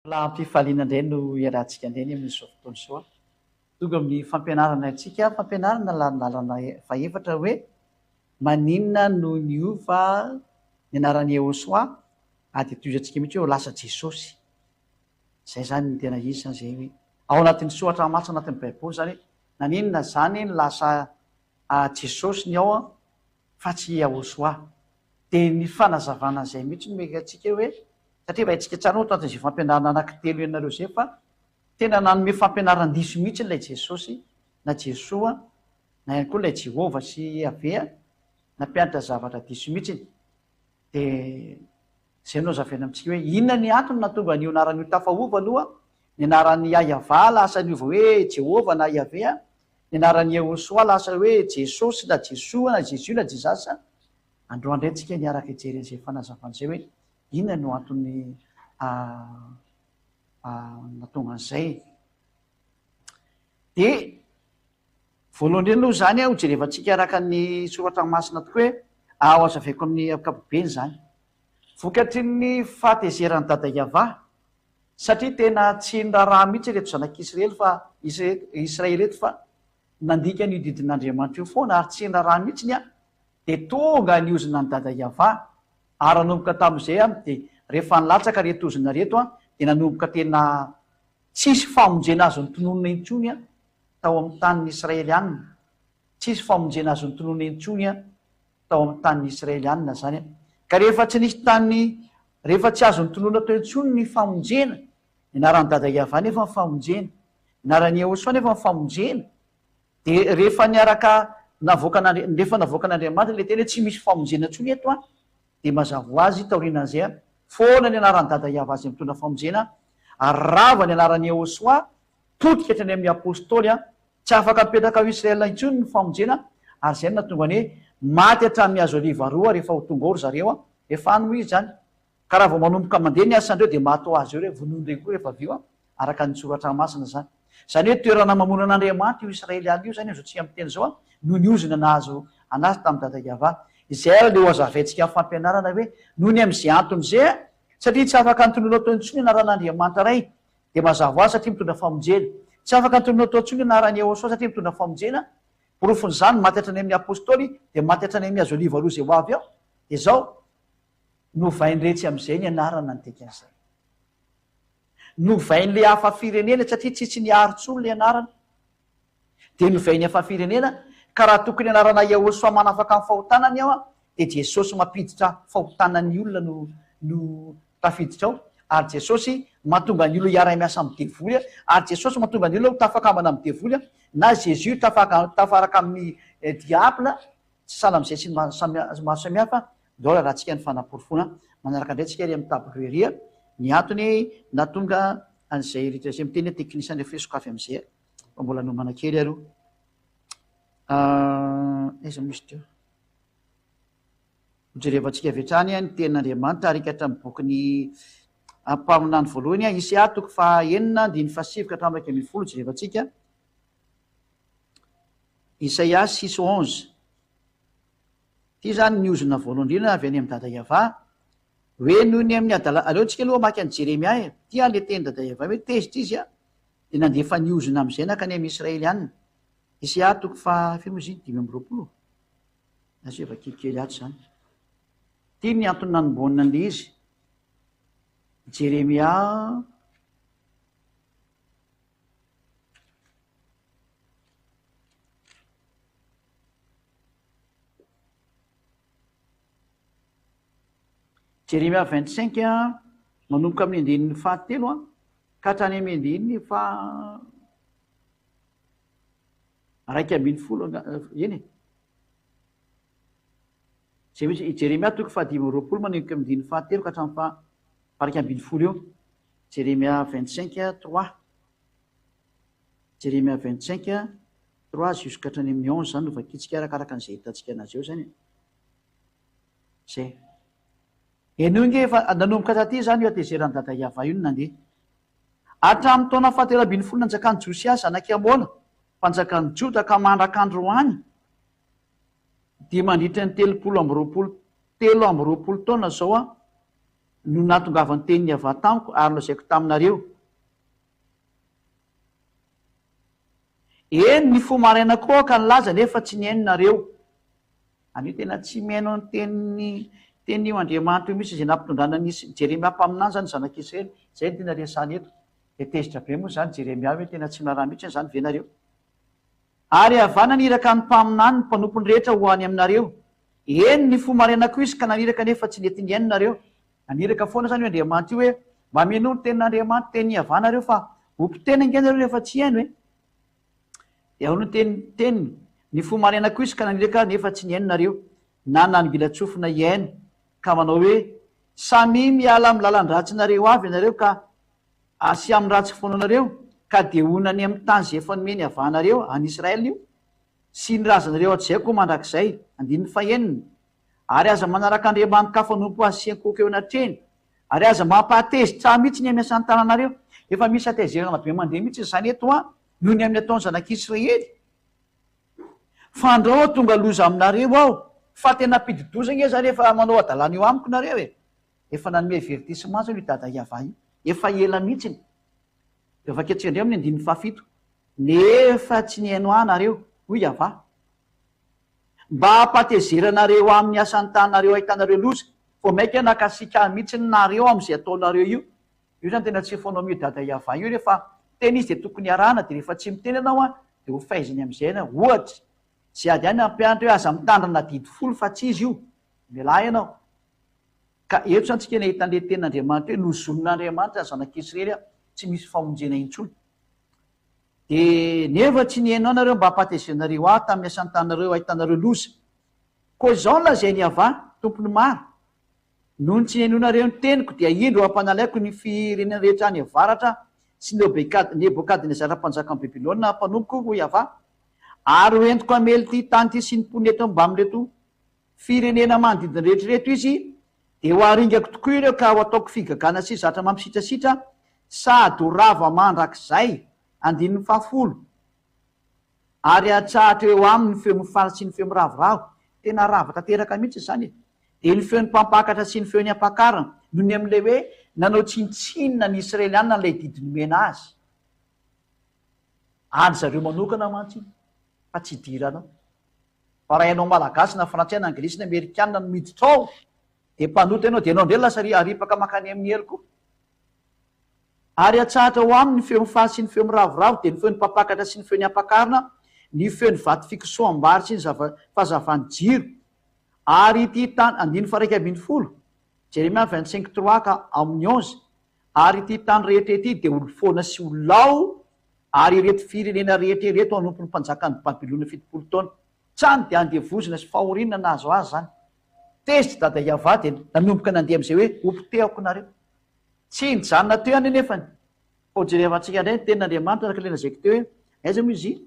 Lampifaliana indray no iarahantsika indray amin'izao fotoana izao a. Tonga amin'ny fampianarana antsika, fampianarana lalana faefatra hoe maninona no niova ny anaran'i Yehosoa dia toizantsika mihitsy hoe ho lasa Jesosy. Zay zany ny tena izy zany zay hoe ao anatin'ny soratra masina anatin'ny baiboly zany naninona zany ny lasa Jesosy ny ao a fa tsy Yehosoa. Dia ny fanazavana zay mihitsy no meka antsika hoe satria vaitsika tsara ohatra an'izay fampianarana anankitelo ianareo zay fa tena nanome fampianaran-diso mihitsy ilay Jesosy na Jesoa na ihany koa ilay Jehova sy Avea nampianatra zavatra diso mihitsy. Dia zay no azavaina amintsika hoe inona ny antony nahatonga an'io anaran'io tafaova aloha, ny anaran'ny Yahva lasa niova hoe Jehova na Yahve, ny anaran'ny Yehosoa lasa hoe Jesosy na Jesoa na Jesu na Jesasa. Androany indray tsika niaraka hijery an'izay fanazavana izay hoe inona no antony nahatonga an'izay. Dia voalohany indrindra aloha zany ho jerevantsika araka ny soratra masina tokoa hoe ao azavaiko amin'ny ankapobeny zany vokatry ny fahatezeran'ny dada Yahva, satria tena tsy niraharaha mihitsy reto zanak'Israely fa Israely reto fa nandika ny didin'Andriamanitra io foana ary tsy niraharaha mihitsy ny a dia tonga niozina ny dada Yahva ary nanomboka tamin'izay dia rehefa nilatsaka reto ozina reto dia nanomboka tena tsisy famonjena azo nytononona intsony tao amin'ny tanin'ny Israelianina, tsisy famonjena azo nytononona intsony tao amin'ny tanin'ny Israelianina zany ka rehefa tsy nisy rehefa tsy azo nytononona tao intsony ny famonjena, ny anaran'ny dada Yahva nefa ny famonjena, ny anaran'ny Yehosoa nefa ny famonjena, dia rehefa navoaka n'Andriamanitra ilay tena hoe tsy misy famonjena intsony eto dia mazava ho azy taorianan'izay foana ny anaran'ny dada Yahva izay mitondra famonjena ary rava ny anaran'ny Yehosoa totika hatrany amin'ny apôstôly tsy afaka mipetraka ao Israelina intsony ny famonjena ary zay nahatonga ny hoe maty hatramin'ny azo oliva roa rehefa ho tonga oro zareo efa ano izy zany ka raha vao manomboka mandeha ny asandreo dia maty ho azy eo hoe vonondreny koa rehefa avy eo araka ny soratra masina zany. Zany hoe toerana mamonana Andriamanitra io Israeliana io zany azo tsy amin'ny teny zao no niozina nahazo anazy tamin'ny dada Yahva. Izay ary le ho azavaintsika amin'ny fampianarana hoe noho ny amin'izay antony zay satria tsy afaka nytonona atao intsony anaran'Andriamanitra ray dia mazava ho azy satria mitondra famonjena, tsy afaka nytonona atao intsony anaran'ny Yehosoa satria mitondra famonjena. Porofon'izany maty hatrany amin'ny apôstôly dia maty hatrany amin'ny azo oliva roa izay ho avy ao dia zao novain'iretsy amin'izay ny anarana ny dikan'izay, novain'le hafa firenena satria tsitsy niarontsony le anarana dia novain'ny hafa firenena ka raha tokony anarana Yehosoa manafaka amin'ny fahotanany ao dia Jesosy mampiditra fahotanan'ny olona no tafiditra ao ary Jesosy mahatonga ny olona hiara-miasa amin'ny devoly ary Jesosy mahatonga ny olona ho tafakamana amin'ny devoly na Jésus tafaraka amin'ny diabla tsy sahala amin'izay sy maro samihafa. Dao raha tsika ny fanaporofona manaraka indray tsika ry amin'ny tablerie ny antony nahatonga an'izay rehetra zay miteny teknisany rehefa sokafy amin'izay fa mbola nomana kely aro aiza misy teo hojerevantsika avy hatrany ny tenin'Andriamanitra arika hatramin'ny bokyny mpaminany voalohany Isaya 4:9-10 hatramin'ny 10 jerevantsika Isaia 6:11 ty zany niozina voalohany indrindra avy any amin'ny dada Yahva hoe noho ny amin'ny aleontsika aloha maky any Jeremia ty le teny dada Yahva hoe tezitra izy dia nandefa niozina amin'izay nakany amin'ny Israelianina. Isaia 4:5-20 azo efa kelikely ato zany ty ny antony nanomboana an'le izy. Jeremia Jeremia 25 manomboka amin'ny andinin'ny fahatelo ka hatrany amin'ny andinin'ny raiky ambin'ny folo eny zay misy Jeremia 5:20 manomboka amin'ny andinin'ny fahatelo ka hatramin'ny raiky ambin'ny folo eo. Jeremia 25:3 Jeremia 25:3 jusqu'à hatrany amin'ny 11 zany novakitsika arakaraka an'izay hitantsika anazy eo zany zay. Eno nge efa nanomboka taty zany io atezeran'ny dada Yahva io no nandeha hatramin'ny taona fahatelo ambin'ny folo nanjakan'ny Josia zanaky Amona mpanjakan'ny Joda ka mandraka androany dia mandritra ny 320 taona zao no nahatongavany teniny avy tamiko ary lazaiko taminareo. Eny ny fo maraina koa ka nilaza nefa tsy niaininareo. Anio tena tsy miaino ny teny io Andriamanitra io misy izay nampitondrana nisy Jeremia mpaminany zany zanak'Israely. Zay ny tena resany eto. De tezitra be moa zany Jeremia hoe tena tsy miarah mihitsy zany venareo. Ary avana niraka ny mpaminany ny mpanompony rehetra ho any aminareo. Eny ny fo marainako izy ka naniraka nefa tsy nety niaininareo. Naniraka foana zany io Andriamanitra io hoe mameno ny tenin'Andriamanitra teny avanareo fa ompitena ingenareo rehefa tsy haino e. De ahoana teniny ny fo marainako izy ka naniraka nefa tsy niaininareo. Na nangilatsofina iaino ka manao hoe samy miala amin'ny lalan-dratsinareo avy ianareo ka asy amin'ny ratsy foananareo ka de onany amin'ny tany zay efa nomeny avanareo any Israely io sy ny razanareo hatzaiko mandrakizay. 9 ary aza manaraka Andriamanitra ka fanompo asiankoka eo anatreny ary aza mampahatezitra mihitsy ny amiasany tananareo. Efa misy atezerana be mandeha mihitsy zany eto noho ny amin'ny ataony zanak'Israely. Fandrao tonga loza aminareo aho fa tena ampididozana zany efa manao adalana eo amiko nareo e. Efa nanome avertissement zany io dada Yava io. Efa ela mihitsy. De vaketsika indray amin'ny 17 nefa tsy niaino anareo hoy Yava. Mba hampatezeranareo amin'ny asan'ny tananareo ahitanareo loza fo maika nakasika mihitsy nareo am'izay ataonareo io. Io zany tena tsy fonao mio dada Yava io rehefa teny izy de tokony arahana de rehefa tsy miteny anao de ho faiziny am'izay ohatra sy ady any ampianatra hoe aza mitandrana didy folo fa tsy izy io mialahy ianao. Ka eto zany tsika nahita an'le tenin'Andriamanitra hoe nozonon'Andriamanitra zanak'Israely tsy misy fahonjena intsony. De nefa tsy niaino anareo mba hampatezernareo tamin'ny asan'ny tananareo ahitanareo loza. Koa zao lazainy Yava tompony maro noho ny tsy niainonareo ny teniko dia indro hampanalaiko ny firenena rehetra any avaratra sy Nebokadnezara mpanjaka ny Babilôna mpanompoko ho Yava. Ary hoentiko amely ty tany ty sy ny mponeto mba amin'reto firenena manodidina rehetrarehetra izy de ho aringako tokoa ireo ka ho ataoko figagana sy zatra mampisitrasitra sady ho rava mandrakizay. 10 ary atsahatra eo aminy feo mifara sy ny feo miravoravo. Tena rava tanteraka mihitsy zany. De ny feon'ny mpampakatra sy ny feon'ny ampakarana noho ny amin'le hoe nanao tsintsinina ny Israelianina n'lay didiny mena azy. Any zareo manokana mantsy fa tsy dirana. Fa raha ianao malagasy na frantsay na anglisy na amerikanina no miditra ao de mpanota ianao de ianao ndray lasa aripaka makany amin'ny heliko. Ary atsahatra ho aminy ny feo mifara sy ny feo miravoravo de ny feon'ny mpampakatra sy ny feon'ny ampakarana ny feon'ny vato fikisoam-bary sy ny fahazavany jiro. Ary ity tany 9:12 Jeremia 25:3 ka amin'ny 11 ary ity tany rehetra ety de olo foana sy olao ary ireto firenena rehetra ireto anompon'ny mpanjakany Babilôna 70 taona tsany de andevozina sy fahorinana nazo azy zany. Tezitra dada Yava de nanomboka nandeha am'izay hoe ompiteako nareo. Tsy nijanona teo any nefany. Fa jerevantsika indray ny tenin'Andriamanitra araka le lazaiko teo hoe aiza moa izy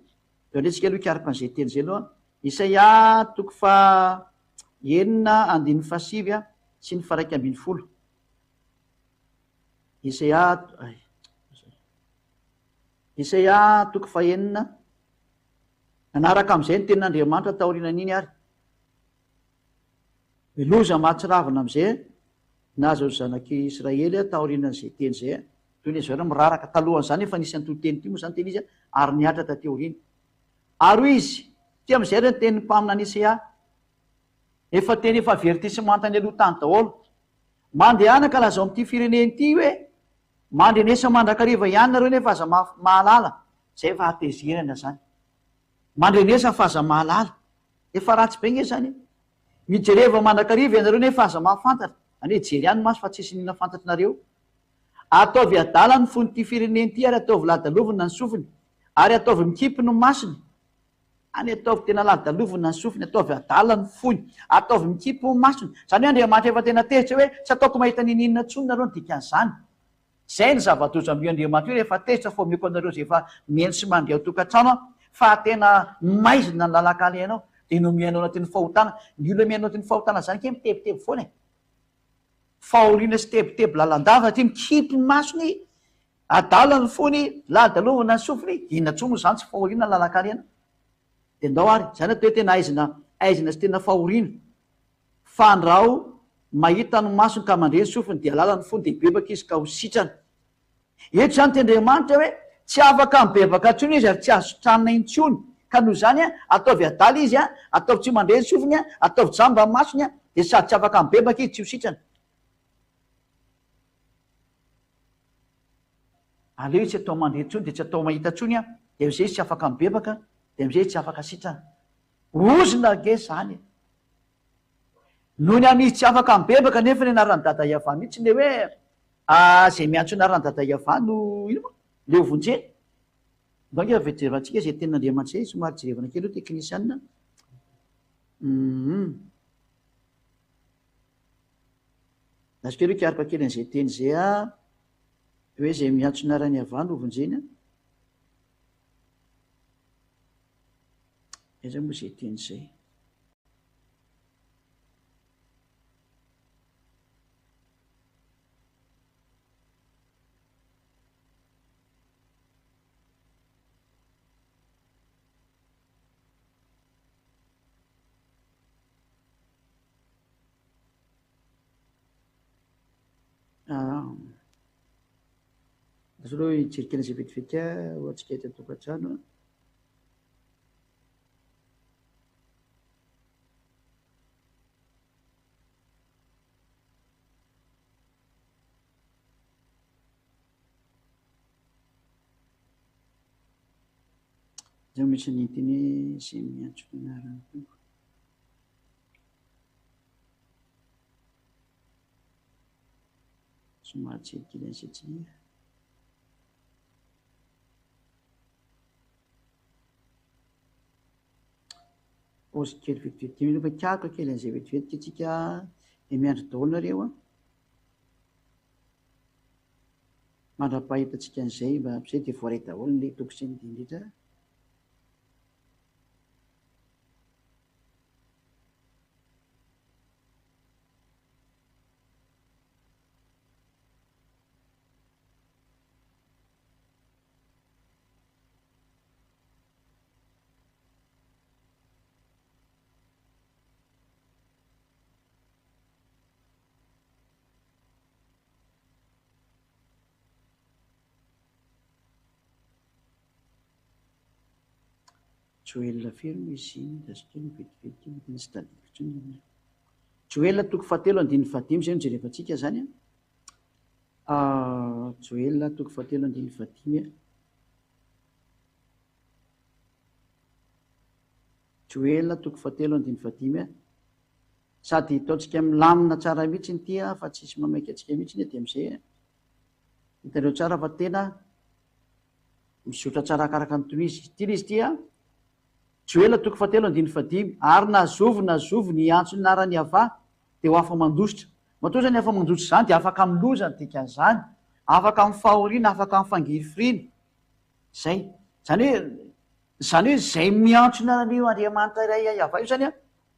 de ndresika aloha ikaraka an'izay teny zay aloha. Isaia 9:7 sy ny 1:10. Isaia 9:9 nanaraka am'izay ny tenin'Andriamanitra taorianan'iny ary. Miloza mahatsiravina am'izay nazo zanaky Israely taorianan'izay teny zay. Toy ny zareo miraraka talohan'izany efa nisy an'ity teny ity moa zany teny izy ary niatra tateo aoriana. Ary izy ty am'izay ny teny mpaminany Isaia efa teny efa avertissement tany aloha tany daholo. Mandehana ka lazao am'ty fireneny ity hoe mandrenesa mandrakariva ihany nareo nefa aza mahalala. Zay efa atezerana zany. Mandrenesa fa aza mahalala. Efa ratsy be nge zany. Mijereva mandrakariva ianareo nefa aza mahafantatra. Ane jery ihany maso fa tsisy nina fantatrinareo. Ataovy adala ny fony ty fireneny ty ary ataovy ladalovina ny sofiny ary ataovy mikipy ny masiny. Any ataovy tena ladalovina ny sofiny ataovy adala ny fony ataovy mikipy ny masiny. Zany hoe Andriamanitra efa tena tezitra hoe tsy ataoko mahita ninina tsony nareo ny dikan'izany. Zay ny zava-doza am'io Andriamanitra io rehefa tezitra fo meko anareo zay efa mihaino sy mandeha ao tokantrano fa tena maizina ny lalakala ianao de no mihaino anatin'ny fahotana. Ny olona mihaino anatin'ny fahotana zany ke mitebiteby foana e. Fahoriana sy tebiteby lalandava ty mikipy ny masony adala ny fony ladalovina ny sofiny inona tsony moa zany tsy fahoriana ny lalakala iana. De ndao ary zany atao hoe tena aizina sy tena fahoriana. Fandrao mahita no masony ka mandreny sofiny dia lalany fony de bebaka izy ka ho sitrana. Eto zany tendriamanitra hoe tsy afaka mibebaka ntsony izy ary tsy azo tranona intsony, ka noho zany ataovy adala izy ataovy tsy mandreny sofiny ataovy jamba masony de sady tsy afaka mibebaka izy tsy ho sitrana. aleo izy tsy atao mandreny ntsony de tsy atao mahita ntsony de am'izay izy tsy afaka mibebaka de am'izay izy tsy afaka sitrana. Ozona ge zany noho ny amizy tsy afaka mibebaka nefa ny anaran'ny dada Iava mihitsy le hoe zay miantso anaran'ny dada Iava no ino moa le ovonjeny. Donc avejerevantsika zay tenin'Andriamanitra zay somary jerevana kely io teknisianina. Nasika aloha ikarika kely an'izay teny zay hoe zay miantso anaran'ny Iava no ovonjeny zay moa zay teny zay. Azo aloha hijerikena zay vetivety ho atsika eto an-tokantrano. Zay misy nitiny zay miantso ny anarany tompo. Somary jerikely an'izay tsy ozy kely vetivety mino fa kiaka kely an'izay vetivety tsika miandry daholo nareo mandra-pahitatsika an'izay mba am'izay de voaray daholo le toko sy ny indrindra. Joel fery izy dasykely vetivety ny sy tadidiko ntsony. Joel toko 7:25 zay no jerevantsika zany Joel toko 7:25 Joel toko 7:25 sady ataontsika milamina tsara mihitsy ny tia fa tsisy mamaika atsika mihitsy de am'izay hitareo tsara fa tena mizotra tsara akaraka ny toizy tiny izy tia. Joel toko 7:25 ary nazovy ny antso ny anaran'ny Iava de ho afa mandositra. Matoa zany afa mandositra zany de afaka milozany dikan'izany, afaka mifahoriana, afaka mifangirifirina zay. Zany hoe zay miantso ny anaran'io Andriamanitra iray Iava io zany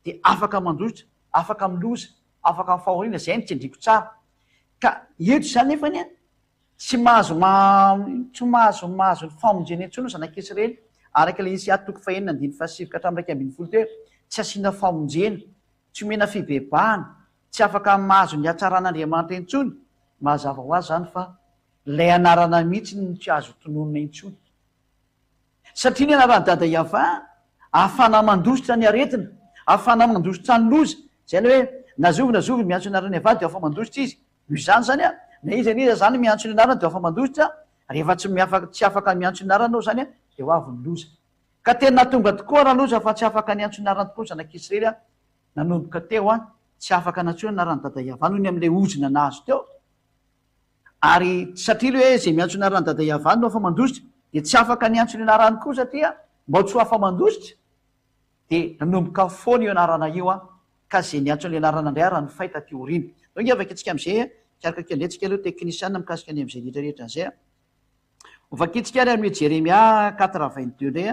de afaka mandositra, afaka miloza, afaka mifahoriana, zay no tsendriko tsara. Ka eto zany nefany tsy mahazo ny famonjena intsony zanak'Israely araka le Isaiah toko 1:7 ka hatramin'ny 2:20 teo tsy asiana famonjena, tsy omena fibebahana, tsy afaka mahazo ny hatsaran'Andriamanitra intsony. Mazava ho azy zany fa lay anarana mihitsy no tsy azo tononona intsony. Satria ny anaran'ny dada Iava ahafana mandositra ny aretina, ahafana mandositra ny loza. Zay le hoe nazovy miantso ny anaran'ny Iava de afa mandositra izy. Noho izany zany na iza niza zany miantso ny anarana de afa mandositra, rehefa tsy afaka miantso ny anarana zany de ho avy ny loza. Ka tena tonga tokoa raha loza fa tsy afaka niantso ny anarana tokoa zanak'Israely nanomboka teo tsy afaka nantsona ny anaran'ny dada Iava noho ny am'le ozona nahazo teo. Ary satria le hoe zay miantso ny anaran'ny dada Iava no afa mandositra de tsy afaka niantso ny anarany koa satria mba tsy ho afa mandositra de nanomboka foana io anarana io ka zay niantso ny anarana indray raha ny fahita ty orina. Donc afaka antsika am'izay kiaraka kely antsika aloha teknisiana mikasika ny am'izay rehetrarehetra zay. Ovakitsika ary amin'ny Jeremia 4:22 indray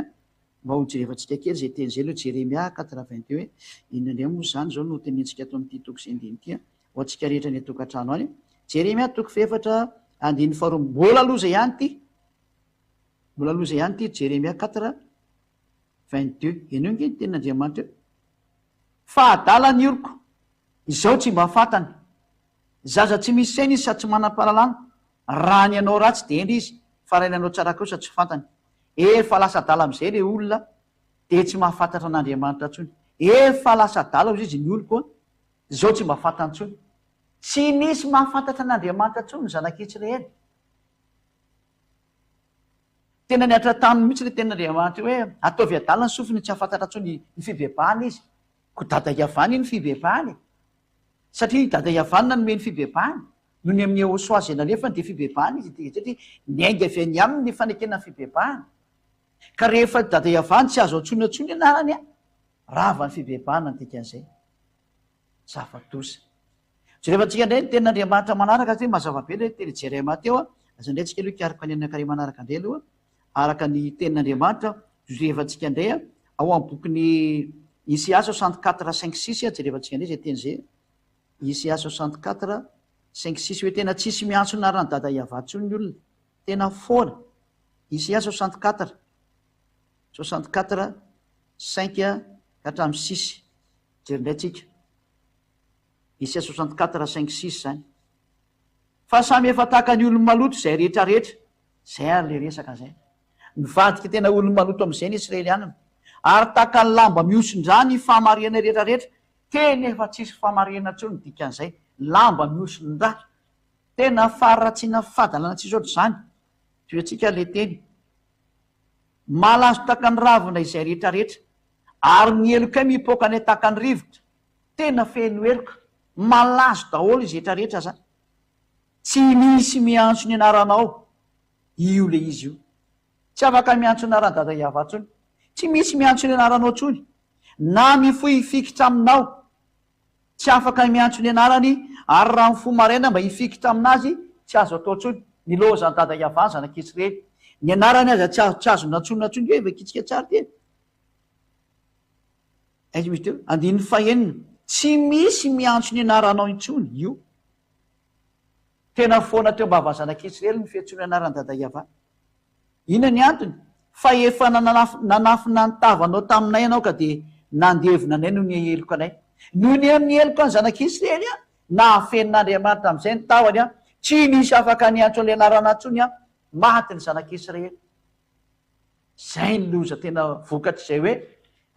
mba ho jerevantsika kely zay teny zay aloha Jeremia 4:22 hoe inona indray moa zany zao no tenentsika ato amin'ity toko sy andiny ity ho antsika rehetra ny atokantrano any. Jeremia toko 4:22 mbola loza ihany ity Jeremia 4:22 eno nge ny tenin'Andriamanitra fa adala ny oriko izao tsy mba fantany zaza tsy misy saina izy sady tsy manam-pahalalana raha ny anao ratsy de endry izy fa raha inanao tsara kosa tsy fantany efa lasa dala am'izay le olona de tsy mahafantatra an'Andriamanitra ntsony efa lasa dala ozy izy ny olo koa zao tsy mba fantany ntsony tsy nisy mahafantatra an'Andriamanitra ntsony ny zanak'Israely tena niatra taminy mihitsy le ten'Andriamanitra hoe ataovy adala ny sofiny tsy hahafantatra ntsony ny fibebahana izy ko dada Iavana ny fibebahany satria dada Iavana nomeny fibebahany no ny amin'ny Hosoazy nalefany de fibebahana izy satria niainga avy any aminy ny fanekena fibebahana ka rehefa dada Iavana tsy azo antsony anarany a rava ny fibebahana ny dikan'izay zava-dosa so rehefa tsika indray ny ten'Andriamanitra manaraka ty mazava be le teny Jeremia teo a aza indray tsika aloha kiaraka ny anakare manaraka indray aloha araka ny ten'Andriamanitra rehefa tsika indray a ao amin'ny bokyny Isaia 64:5-6 jerevantsika indray zay teny zay Isaia 64:5-6 hoe tena tsisy miantso narany dada Iavana ntsony ny olona tena foana Isaia 64:5-6 jerindray tsika Isaia 64:5-6 zany fa samy efa tahaka ny olony maloto zay rehetrarehetra zay ary le resaka zay mivadika tena olony maloto am'izay ny Israelianina ary tahaka ny lamba miosondrany fahamarihana rehetrarehetra teny efa tsisy fahamarihana ntsony dikan'izay lamba miosondra tena faratsiana fadalana tsy oatra zany toatsika le teny malazo tahaka ny ravina izay rehetrarehetra ary ny eloka mipoka ny tahaka ny rivotra tena feno eloka malazo daholo izy rehetrarehetra zany tsy misy miantso ny anaranao io le izy io tsy afaka miantso ny anarany dada Iavana ntsony tsy misy miantso ny anaranao ntsony na mifoy ifikitra aminao tsy afaka miantso ny anarany ary raha ny fo maraina mba hifikitra aminazy tsy azo atao ntsony ny lozany dada Iavana zanak'Israely ny anarany aza tsy azo nantsonina ntsony hoe vakitsika tsara ty aiza misy teo 9 tsy misy miantso ny anaranao intsony io tena foana teo mba avazanak'Israely ny fiantsony anarany dada Iavana ina ny antony fa efa nanafina nitavanao taminay ianao ka de nandevina anay no ny eloko anay no ny amin'ny eloko any zanak'Israely a na afenin'Andriamanitra am'izay ny tahony a tsy misy afaka niantso an'le anarana ntsony a maty ny zanak'Israely zay ny loza tena vokatra izay hoe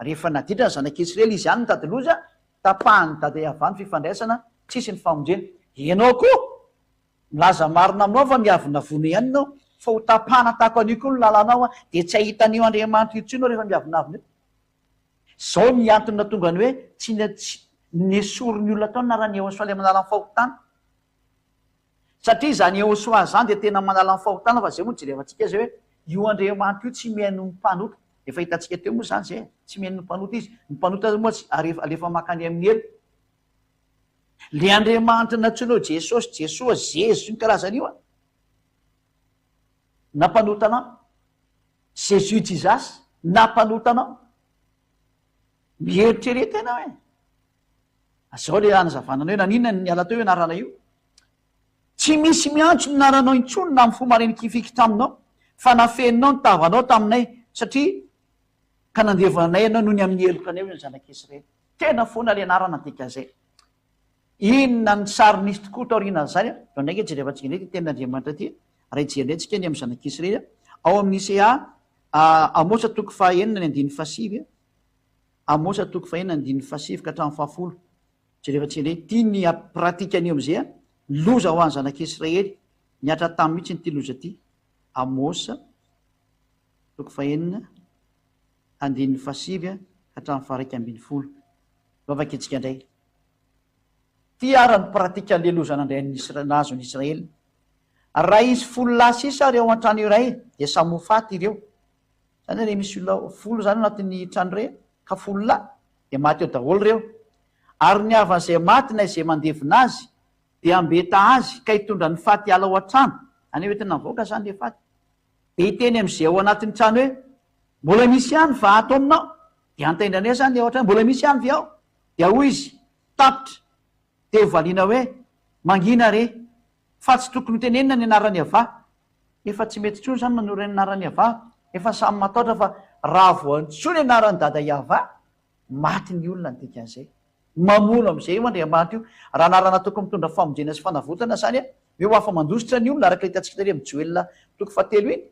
rehefa naditra ny zanak'Israely izy any ny tady loza tapahany dada Iavana fifandraisana tsisy ny famonjena ianao koa milaza marina aminao fa miavina vono ihany nao fa ho tapahana tahako anio koa no lalanao a de tsy ahitan'io Andriamanitra io tsynao rehefa miavinavina io zao ny antony tonga ny hoe tsy nesory ny olona tao narany Ehosoa le manala ny fahotana satria zany Ehosoa zany de tena manala ny fahotana fa zay moa jerevantsika zay hoe io Andriamanitra io tsy mihaino ny mpanota efa hitantsika teo moa zany zay tsy mihaino ny mpanota izy ny mpanota moa alefa makany amin'ny elo le Andriamanitra natsoinao Jesosy Jesoa Zezy ny karazana io a nampanotanao Jésus Jesus nampanotanao mieritrereta ianao e zao le anazavana hoe nanina ny ala teo hoe narana io tsy misy miantso ny naranao intsony na mifo marenikifikitra aminao fa nafeninao ny tavanao taminay satria ka nandevonanay ianao noho ny amin'ny eloka anay ho ny zanak'Israely tena foana le anarana dikan'izay inona ny sary nisy tokoa taorinan'izany a ndraiky jerevantsika indray ty ten'Andriamanitra ty raha ijerentsika ny amin'ny zanak'Israely ao amin'ny Isaia Amosa 9:9 Amosa 9:9 ka hatramin'ny 10 jerevantsika indray tia ny pratika anio am'izay a loza ho any zanak'Israely niatra tamy mihitsy ny ty loza ty Amosa 9:9 ka hatramin'ny 11 vavakitsika indray ty ara-ny pratika an'le loza nandray nazo ny Israely raha izy folo lahy sisa ary ao an-trano iray de samofaty ireo zany re misy olona folo zany anatin'ny trano ray ka folo lahy de maty eo daholo reo ary ny avan'izay maty na izay mandevina azy de ambeta azy ka hitondra ny faty ala ao an-trano any hoe tena mivoaka zany le faty de hiteny am'izay ao anatin'ny trano hoe mbola misy ihany va ato aminao de antaindranay zany le ao an-trano mbola misy ihany vi ao de hoy izy tapitra de valiana hoe mangina re fa tsy tokony hotenenina ny anarany ava efa tsy mety tsony zany manoro ny anarany ava efa samy mataotra fa raha voantsony anarany dada Iava maty ny olona ny dikan'izay mamono am'izay io andriamanitra io raha narana toko mitondra famonjena sy fanavotana zany a eo afa mandositra ny olona araka hitantsika tary amin'ny joelina toko fahatelo iny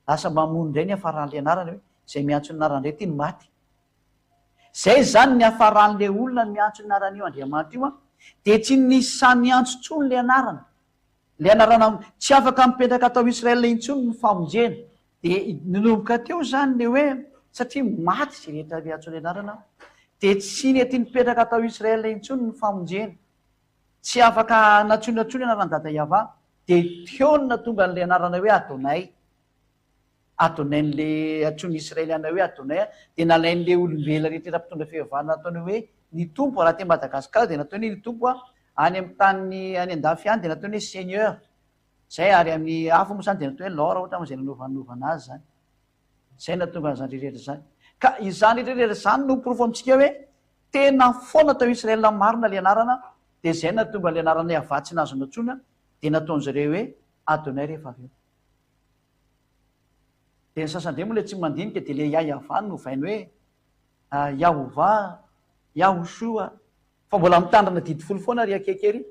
asa mamono indray ny afaran'le anarana hoe zay miantso ny anarana indray ty ny maty zay zany ny afaran'le olona ny miantso ny anarana io andriamanitra io a de tsy nisy samy antso tsony le anarana le anarana tsy afaka mipetraka atao israela intsony ny famonjena de ninomboka teo zany le hoe satria maty zay rehetra miantso ny anarana de tsy nety nipetraka atao israela intsony ny famonjena tsy afaka natsonatsony anaran-dada iava de teona tonga n'le anarana hoe adonay adonay n'le atsony israeliana hoe adonay a de nalain'le olombela rehetrera mpitondra fihevana nataony hoe ny tompo raha te madagasikara de nataony ny tompo a any amin'ny tany any andafy any de nataony hoe seigneur zay ary amin'ny afo moa zany de natao hoe lora ohatra am'zay nanovanovana azy zany zay natonga n'zany rehetrehtra zany ka izany rehetrrehetra zany no porofo amitsika hoe tena foana atao israela marina le anarana de zay natonga le anarana avatsy nazo natsona de nataon'zareo hoe adonay rehefa avy eo de ny sasandre moa le tsy mandinika de le iayavany no vainy hoe yahova yahosoa fa mbola mitandrana didifolo foana ry akekery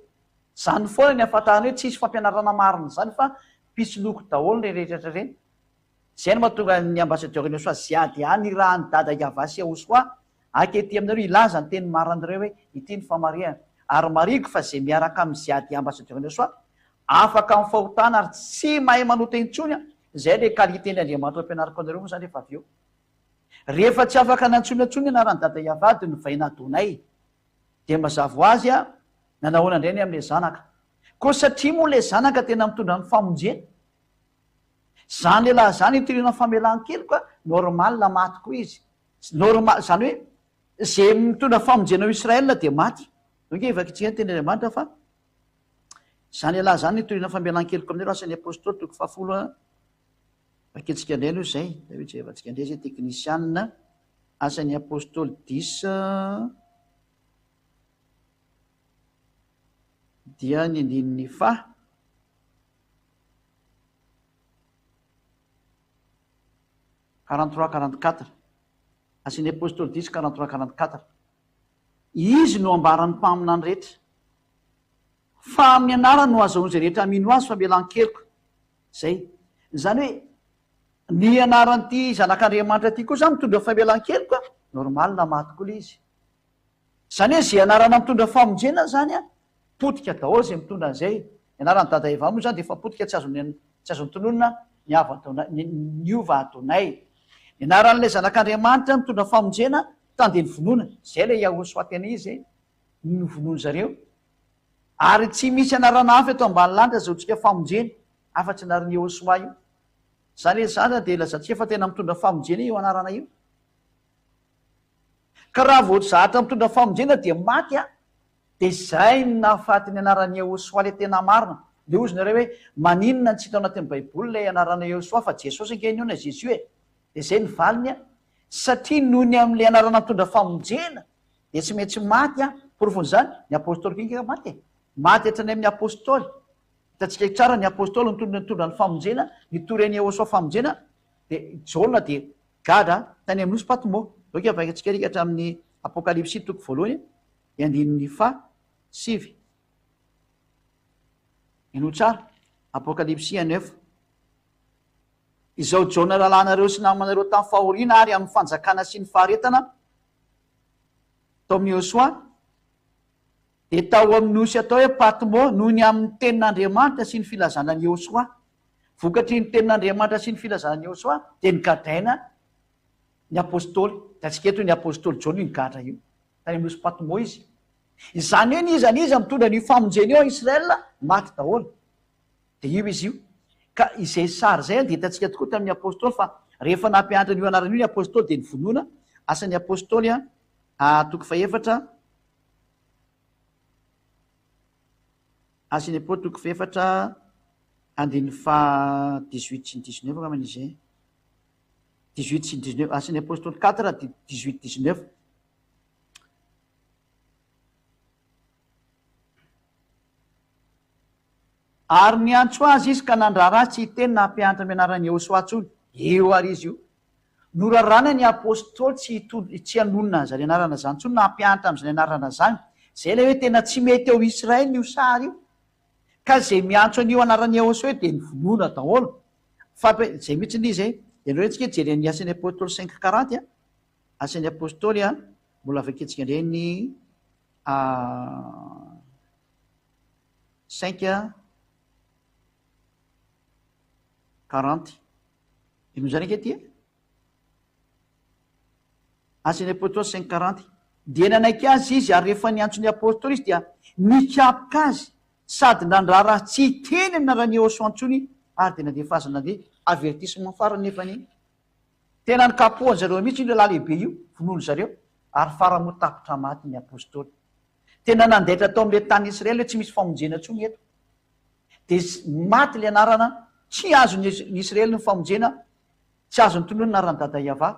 zany foana ny afatahany hoe tsisy fampianarana marina zany fa pitsiloko daholo le rehetrrehetra reny zay no mahatonga ny ambasadeur-ny soa ziady any raha ny dada iavasy ahosoa akety aminareo ilaza ny teny maran'reo hoe ity ny famariana ary mariko fa zay miaraka amin'ny ziady ambasadeur-ny soa afaka amin'ny fahotana ary tsy mahay manota intsony a zay le kaliteny andriamanitra ampianarako anareo moa zany rehefa avy eo rehefa tsy afaka nantsonantsony anarany dada iavady no vaina adonay de mazavo azy a nanahoana indray ny am'le zanaka ko satria moa le zanaka tena mitondra ny famonjena zany lehilahy zany itoriana famelan-kely koa normal maty koa izy normal zany hoe zay mitondra famonjena ao israela de maty oke vakitsika ny teny andriamanitra fa zany lehilahy zany itoriana famelan-kely ko aminay ro asan'ny apôstoly toko fahafolo vakitsika indray aloha zay hoe evatsika indray zay teknisianina asan'ny apôstoly 10 dia ny andininy fa 43-44 asan'ny apôstoly 10 43-44 izy no ambarany mpaminany rehetra fa amin'ny anarany no azaon'zay rehetra amino azy fa melan-keliko zay zany hoe ny anaran'ity zanak'andriamanitra ty koa zany mitondra famelan-keliko a normal maty koa le izy zany hoe zay anarana mitondra famonjena zany a potika daholo zay mitondra an'izay ianarany dada eva moa zany de efa potika tsy azony tononona niova adonay ianaran'lay zanak'andriamanitra mitondra famonjena tany de nyvonoana zay le iahosoatena izy novonoany zareo ary tsy misy anarana afy ato ambany lanitra zaotsika famonjena afa-tsy anarany iahosoa io zany hoe zany de lazantsika fa tena mitondra famonjena io anarana io ka raha voatra zahatra mitondra famonjena de maty a de zay nafaty ny anarany iahosoa le tena marina de ozy nareo hoe maninona ny tsy hita ao anatin'ny baiboly lay anarana iahosoa fa jesosy ankeny eo na jesu e de zay ny valiny a satria noho ny am'le anarana mitondra famonjena de tsy maintsy maty a porofony zany ny apôstoly kika maty e maty hatrany amin'ny apôstoly hitantsika tsara ny apôstoly nitondra ny famonjena nitory any iahosoa famonjena de jaona de gada tany amin'ny nosy patmo oka vakatsika rika hatramin'ny apokalipsy toko voalohany de andininy fa 7 ino tsara apokalipsy 9 izao jaona rahalanareo sy namanareo tamin'ny fahoriana ary amin'ny fanjakana sy ny faharetana tao amin'ny iahosoa de tao amin'ny osy atao hoe patmo noho ny amin'ny tenin'andriamanitra sy ny filazanany iahosoa vokatry ny tenin'andriamanitra sy ny filazanany iahosoa de nygadaina ny apôstoly datsika eto ny apôstoly jaona io nygadra io tany amin'ny osy patmo izy izany hoe niza mitondra ny famonjena eo israela maty daholo de io izy io ka izay sary zay de hitantsika tokoa tamin'ny apôstoly fa rehefa nampianatra n'io anarana io ny apôstoly de nyvonoana asan'ny apôstoly toko faefatra asan'ny apôstoly toko faefatra andiny fa 18 sy ny 19 kaman'izay 18 sy ny 19 asan'ny apôstoly 4 18 19 ary niantso azy izy ka nandrara tsy hiteny nampianatra mianarany iahosoa tsony eo ary izy io norarana ny apôstôly tsy anonona zany anarana zany tsony nampianatra am'zany anarana zany zay le hoe tena tsy mety eo Israely io sary io ka zay miantso an'io anarany Jehosua de nyvonoana daholo zay mihitsy ny izy ianareo tsika jery ny asan'ny apôstôly 5:40 asan'ny apôstôly mbola avaketsika indray ny 5:40 ino zany ake ty asan'ny apôstôly 5:40 dia nanaiky azy izy ary rehefa niantsony apôstôly izy dia nikapoka azy sady nandraraha tsy teny aminarany Jehosua antsony ary tena defazana de avertissement farany nefany tena nikapohany zareo mihitsy io lehilahy lehibe io vonono zareo ary faramo tapitra maty ny apôstôly tena nandaitra tao am'le tany Israely hoe tsy misy famonjena ntsony eto de maty le anarana tsy azony Israely ny famonjena tsy azony tonoa ny anarany dada Iava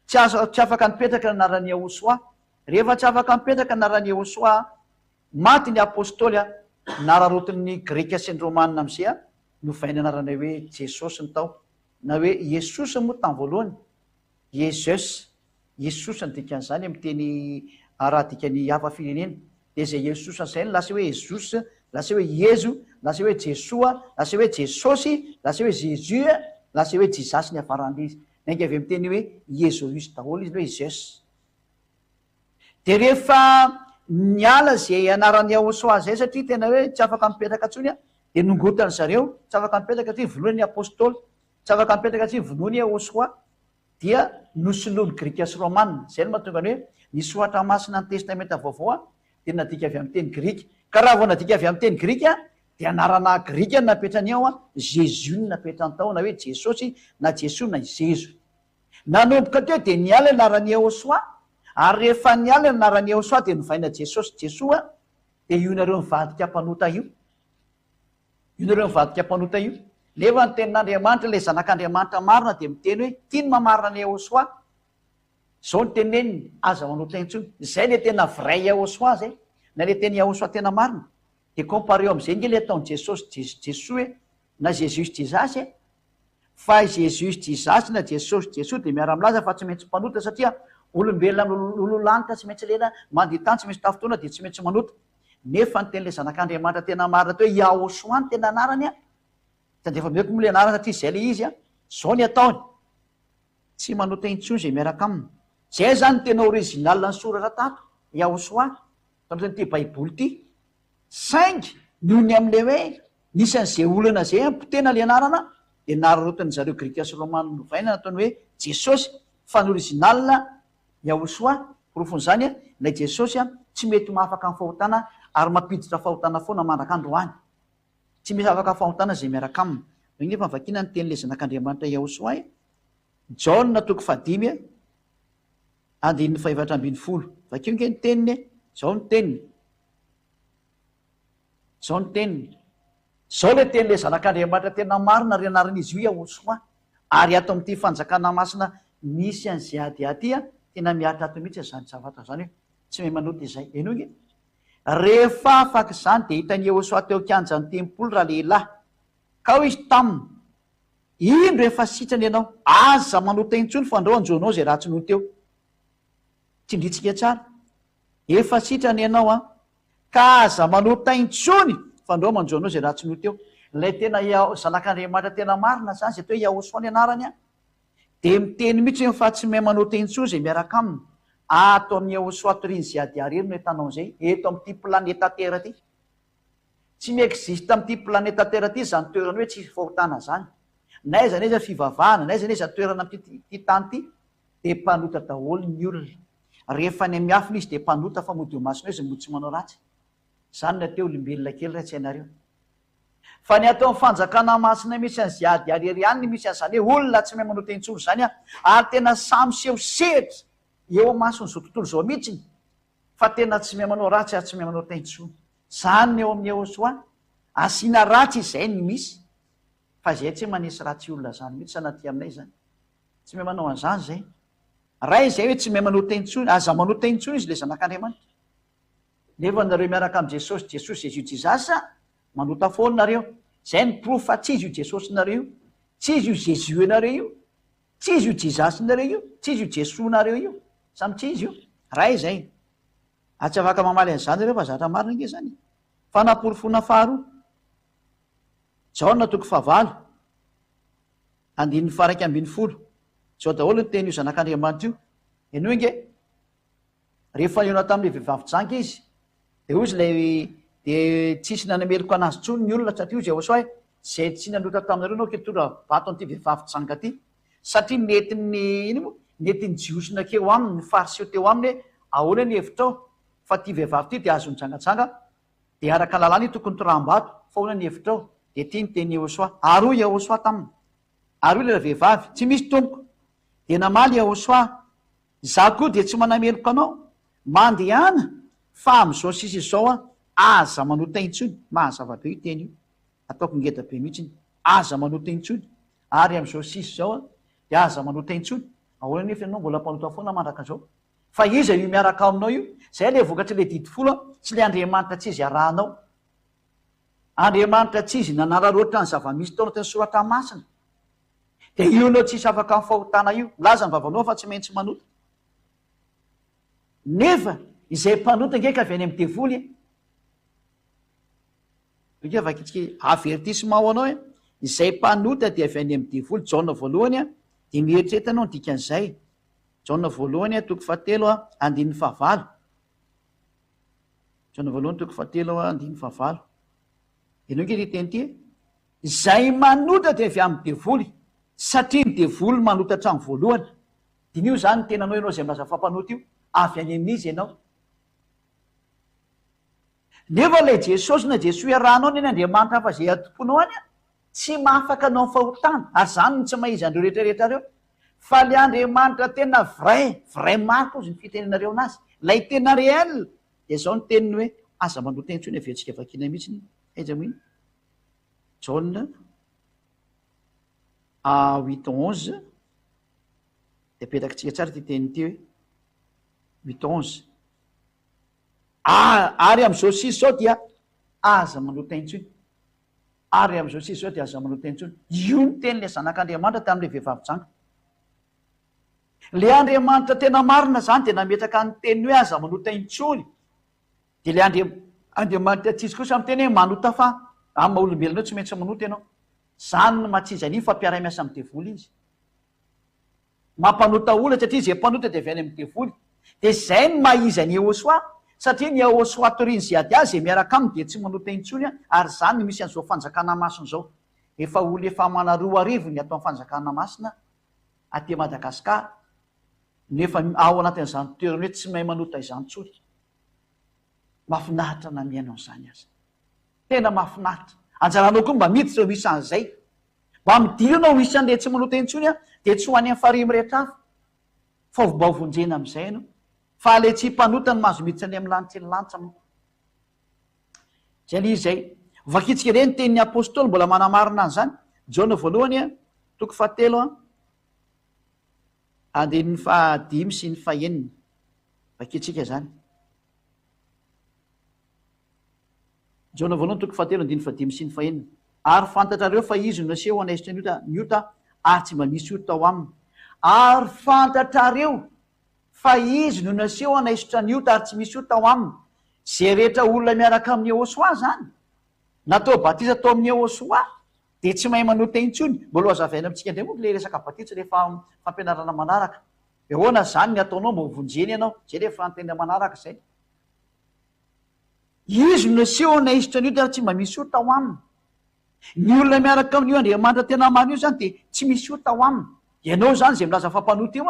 tsy afaka nipetraka ny anarany Jehosua rehefa tsy afaka nipetraka ny anarany Jehosua maty ny apôstôly nararotin'ny greka sy ny romanina am'zay novainy anarana hoe Jesosy ny tao na hoe Jesosy moa tamy voalohany Jesosy ny dikan'izany amin'ny teny raha dikany hafa firenena de zay Jesosy zay lasa hoe Jesosy lasa hoe Jezo lasa hoe Jesoa lasa hoe Jesosy lasa hoe Jésus lasa hoe Jesus ny afarany izy nainga avy amin'ny teny hoe Jesosy daholo izy hoe Zeus de rehefa niala zay anarany Jehosua zay satria tena hoe tsy afaka mipetraka ntsony de nongotany zareo tsy afaka mipetraka tsy vonoany ny apôstôly tsy afaka mipetraka tsy vonoany Jehosua dia nosoloany grika sy romanina zay no mahatonga ny hoe nisoatra masina ny testamenta vaovao de nadika avy amin'ny teny grika ka raha vao nadika avy amin'ny teny grika de anarana grika ny napetrany ao Jésus ny napetrany tao na hoe Jesosy na Jesoa na Zezo nanomboka teo de niala anarany Jehosua ary rehefa niala anarany Jehosua de novaina Jesosy Jesoa de io nareo mivadika mpanota io nefa ny tenin'Andriamanitra le zanak'Andriamanitra marina de miteny hoe tiany mamarina ny Jehosua zao ny teneniny aza manota intsony zay le tena vrai Jehosua zay na le teny Jehosua tena marina de comparé am'zay nge le ataony Jesosy Jesoa na Jesus Jesus fa Jesus Jesus na Jesosy Jesoa de miara-milaza fa tsy maintsy mpanota satria olombelona ololanitra tsy maintsy lena mandeha tany tsy maintsy tafotoana de tsy maintsy manota nefa ny tenyle zanak'Andriamanitra tena marina teo Jehosua ny tena anarany sady efa meko moa le anarana satria zay le izy zao ny ataony tsy manota intsony zay miaraka aminy zay zany tena original ny soratra tato Jehosua tanotany ty baiboly ty saingy noho ny am'le hoe nisan'zay olana zay ampitena le anarana de nararotany zareo grika sy romanina novaina nataony hoe Jesosy fa ny original Jehosua porofon'zany la Jesosy tsy mety mahafaka amin'ny fahotana ary mampiditra fahotana foana mandrak'androany tsy misy afaka fahotana zay miaraka aminy nefa vakina ny tenyle zanak'Andriamanitra Jehosua John toko 5 andin'ny 720 vakio nge ny teniny zao ny teniny zao le tenyle zanak'Andriamanitra tena marina ry anaran'izy io Jehosua ary ato amin'ity fanjakana masina misy an'zay adiady tena miaritra ato mihitsy zany zavatra zany hoe tsy mahay manota izay enoge rehefa afaka zany de hitany Jehosua teo kianjany tempoly raha lehilahy ka ho izy taminy indro efa sitrany ianao aza manota intsony fa andreo anjonao zay raha tsy no teo tsindritsika tsara efa sitrany ianao ka aza manota intsony fa andreo manjonao zay raha tsy no teo lay tena zanak'Andriamanitra tena marina zany zay teo Jehosua ny anarany de miteny mihitsy fa tsy mahay manota intsony zay miaraka aminy ato amin'ny Jehosua toriny zay adiary no etanao zay eto amin'ity planeta tera ty tsy miexiste amin'ity planeta tera ty zany toerana hoe tsy fahotana zany naiza naiza fivavahana naiza naiza toerana am'ty tany ty de mpanota daholo ny olona rehefa ny amiafina izy de mpanota fa mody masina izy mody tsy manao ratsy zany nateo olombelona kely ratsy ianareo fa ny atao fanjakana masina misy an'zay adiary ery any misy an'zany hoe olona tsy mahay manota intsony zany ary tena samy seho sehitra eo amasony zao tontolo zao mihitsiny fa tena tsy mahay manao ratsy ary tsy mahay manota intsony zany eo amin'ny Jehosua asina ratsy izay ny misy fa zay tsy manisy ratsy olona zany mihitsy sanaty aminay zany tsy mahay manao an'zany zay raha izay hoe tsy mahay manota intsony aza manota intsony izy le zanak'Andriamanitra nefa nareo miaraka am' Jesosy Jesosy Jésus Jesus manota foana nareo zay ny proof fa tsy izy io Jesosy nareo io tsy izy io Jésus nareo io tsy izy io jizasinareo io, tsy izy io jesonareo io, samy tsy izy io, raha izay. Atsy afaka mamaly an'izany reo fa zatra marina nge zany. Fanaporofona faharoa, Jaona 9:9, zao daholo ny teny io zanak'Andriamanitra io. Eno nge rehefa iona tamin'le vehivavy janka izy, de ozy lay de tsisy nanameriko anazy tsony ny olona satria ozy ahosoa zay tsy nanota taminareo nao ketora bato an'ity vehivavy janka ty, satria netiny iny mo netiny jiosina keo aminy ny fariseo teo aminy hoe ahoana ny hevitrao fa ty vehivavy ty de azony jangajanga de araka lalàna io tokony toram-bato fa ahoana ny hevitrao, de ty ny teny Ahosoa, aroy Ahosoa taminy, aroy lera vehivavy tsy misy tompoko, de namaly Ahosoa, za koa de tsy manameriko anao mandehana fa am'izao sisy izao aza manota intsony, mahazavabe io teny io, ataoko ngeda be mihitsy iny, aza manota intsony, ary am'izao sisy zao de aza manota intsony, ahoana nefa ianao mbola mpanota foana mandraka zao, fa iza io miaraka aminao io, zay le vokatry le didifolo tsy le Andriamanitra tsy izy arahanao, Andriamanitra tsy izy nanararoatra ny zava-misy tao anatin'ny soratra masina, de io anao tsisy afaka amin'ny fahotana io, laza ny vavanao fa tsy maintsy manota. Nefa izay mpanota ngeka avy any amin'ny devoly vakitsika avertissement ho anao izay mpanota de avy any amin'ny devoly. Jaona voalohany de mieritrretanao ny dikan'izay, Jaona voalohany 7:9, Jaona voalohany 7:9. Enao nge teny ty, zay manota de avy amin'ny devoly, satria ny devoly manota hatramy voalohany. Dinio zany tenanao ianao zay milaza fampanota io, avy any amin'izy ianao. Nefa lay Jesosy na Jesoa iarahanao ny Andriamanitra fa zay atomponao any tsy mahafaka anao ny fahotana, ary zany ny tsy mahizy andreo rehetrarehetra reo, fa le Andriamanitra tena vrai marika ozy ny fitenenareo anazy, lay tena réel, de zao ny teniny hoe aza manota intsony aventsika vakina mihitsy aiza moiny. Jaona 8:11 de petakitsika tsara ty teniny ty hoe 8:11, ary am'izao sisy zao dia aza manota intsony, ary am'izao sisy zao dia aza manota intsony. Io ny tenyle zanak'Andriamanitra tamin'le vehivavy janka. Le Andriamanitra tena marina zany de nametraka ny teniny hoe aza manota intsony, de le Andriamanitra tsy izy kosa amin'ny teny hoe manota fa amin'ny maha-olombelonao tsy maintsy manota ianao, zany no matsizy an'iny fa mpiara-miasa amin'ny devoly izy, mampanota olona satria zay mpanota de avy any amin'ny devoly, de zay ny mahizy any Ahosoa, satria ny Ahosoa toriny zay ady azy zay miaraka aminy de tsy manota intsony ary zany no misy an'izao fanjakana masina zao, efa olo efa manaroa arivo ny atao amin'ny fanjakana masina aty Madagasikara, nefa ao anatin'izany toerana hoe tsy mahay manota izany tsony. Mahafinaritra na miaino an'izany aza, tena mahafinaritra. Anjaranao koa mba miditra misy an'izay, mba midiranao misy an'le tsy manota intsony de tsy ho any amin'ny farimy rehetra hafa, fa mba hovonjena amin'izay ianao, fa le tsy mpanota ny mahazo miditra any amin'ny lanitra ny lanitra moa. Zay le izy zay vakitsika ireny tenin'ny apôstôly mbola manamarina an'izany. Jaona voalohany 7:7, andiny 5 sy ny 9 vakitsika zany. Jaona voalohany 7:7, andiny 5 sy ny 9. Ary fantatrareo fa izy no naseho anaisitra ny ota ary tsy mba misy ota ao aminy. Ary fantatrareo fa izy no naseho anaisitra ny ota ary tsy misy ota ao aminy. Zay rehetra olona miaraka amin'ny Ahosoa zany, natao batiza tao amin'ny Ahosoa de tsy mahay manota intsony. Mbola hazavaina amintsika indray moa le resaka batisa rehefa fampianarana manaraka, ahoana zany ny ataonao mba hovonjeny ianao, zay rehefa antena manaraka zay. Izy no naseho anaisitra ny ota ary tsy mba misy ota ao aminy. Ny olona miaraka amin'io Andriamanitra tena marina io zany de tsy misy ota ao aminy. Ianao zany zay milaza fampanota io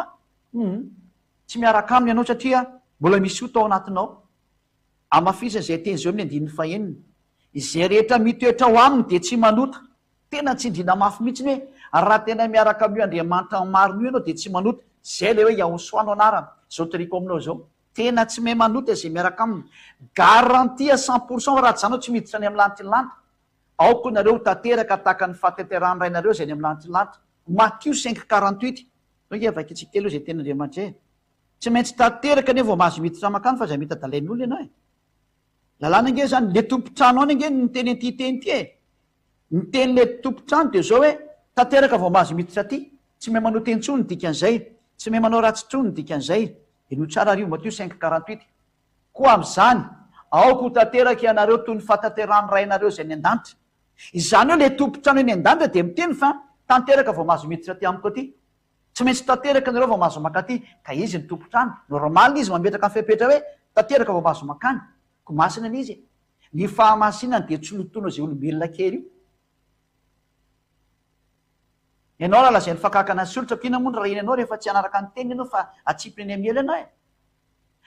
tsy miaraka aminy ianao satria mbola misy ota ao anatinao. Amafisany zay teny zao amin'ny andiny 9, izay rehetra mitoetra ao aminy de tsy manota. Tena tsy indrina mafy mihitsy hoe raha tena miaraka amin'io Andriamanitra marina io ianao de tsy manota. Zay le hoe Ahosoa no anarany, zao toriko aminao zao, tena tsy mahay manota zay miaraka aminy. Garantia 100% raha zanao tsy miditra any amin'ny lanitra ny lanitra. Aoko nareo tanteraka tahaka ny fahatanterahany rainareo zay any amin'ny lanitra ny lanitra. Matthieu 5:48. Oe vakitsika telo zay ten'Andriamanitra tsy maintsy tanteraka nefa vao mahazo miditra makany fa zay mitadalain'olona ianao lalàna nge zany le tompotrano any nge ny teny ty teny ty ny teny le tompotrano de zao hoe tanteraka vao mahazo miditra ty, tsy mahay manao tentsony dikan'izay, tsy mahay manao ratsintsony dikan'izay, de no tsara rio Matthieu 5:48. Koa amin'izany aoko ho tanteraka ianareo toy ny fataterany rainareo zay ny an-danitra. Izany hoe le tompotrano eny an-danitra de miteny fa tanteraka vao mahazo miditra ty amiko aty. Tsy maintsy tanteraka anareo vao mahazo makaty, ka izy ny tompotrano. Normaly izy mametraka ny fepetra hoe tanteraka vao mahazo makany. Ko masina an'izy. Ny fahamasinany de tsy lotono zay olombelona kely io. Ianao raha lazay ny fakakana sy solitra, kina moa raha iny ianao rehefa tsy anaraka ny teny ianao fa atsipiny eny amiela ianao e.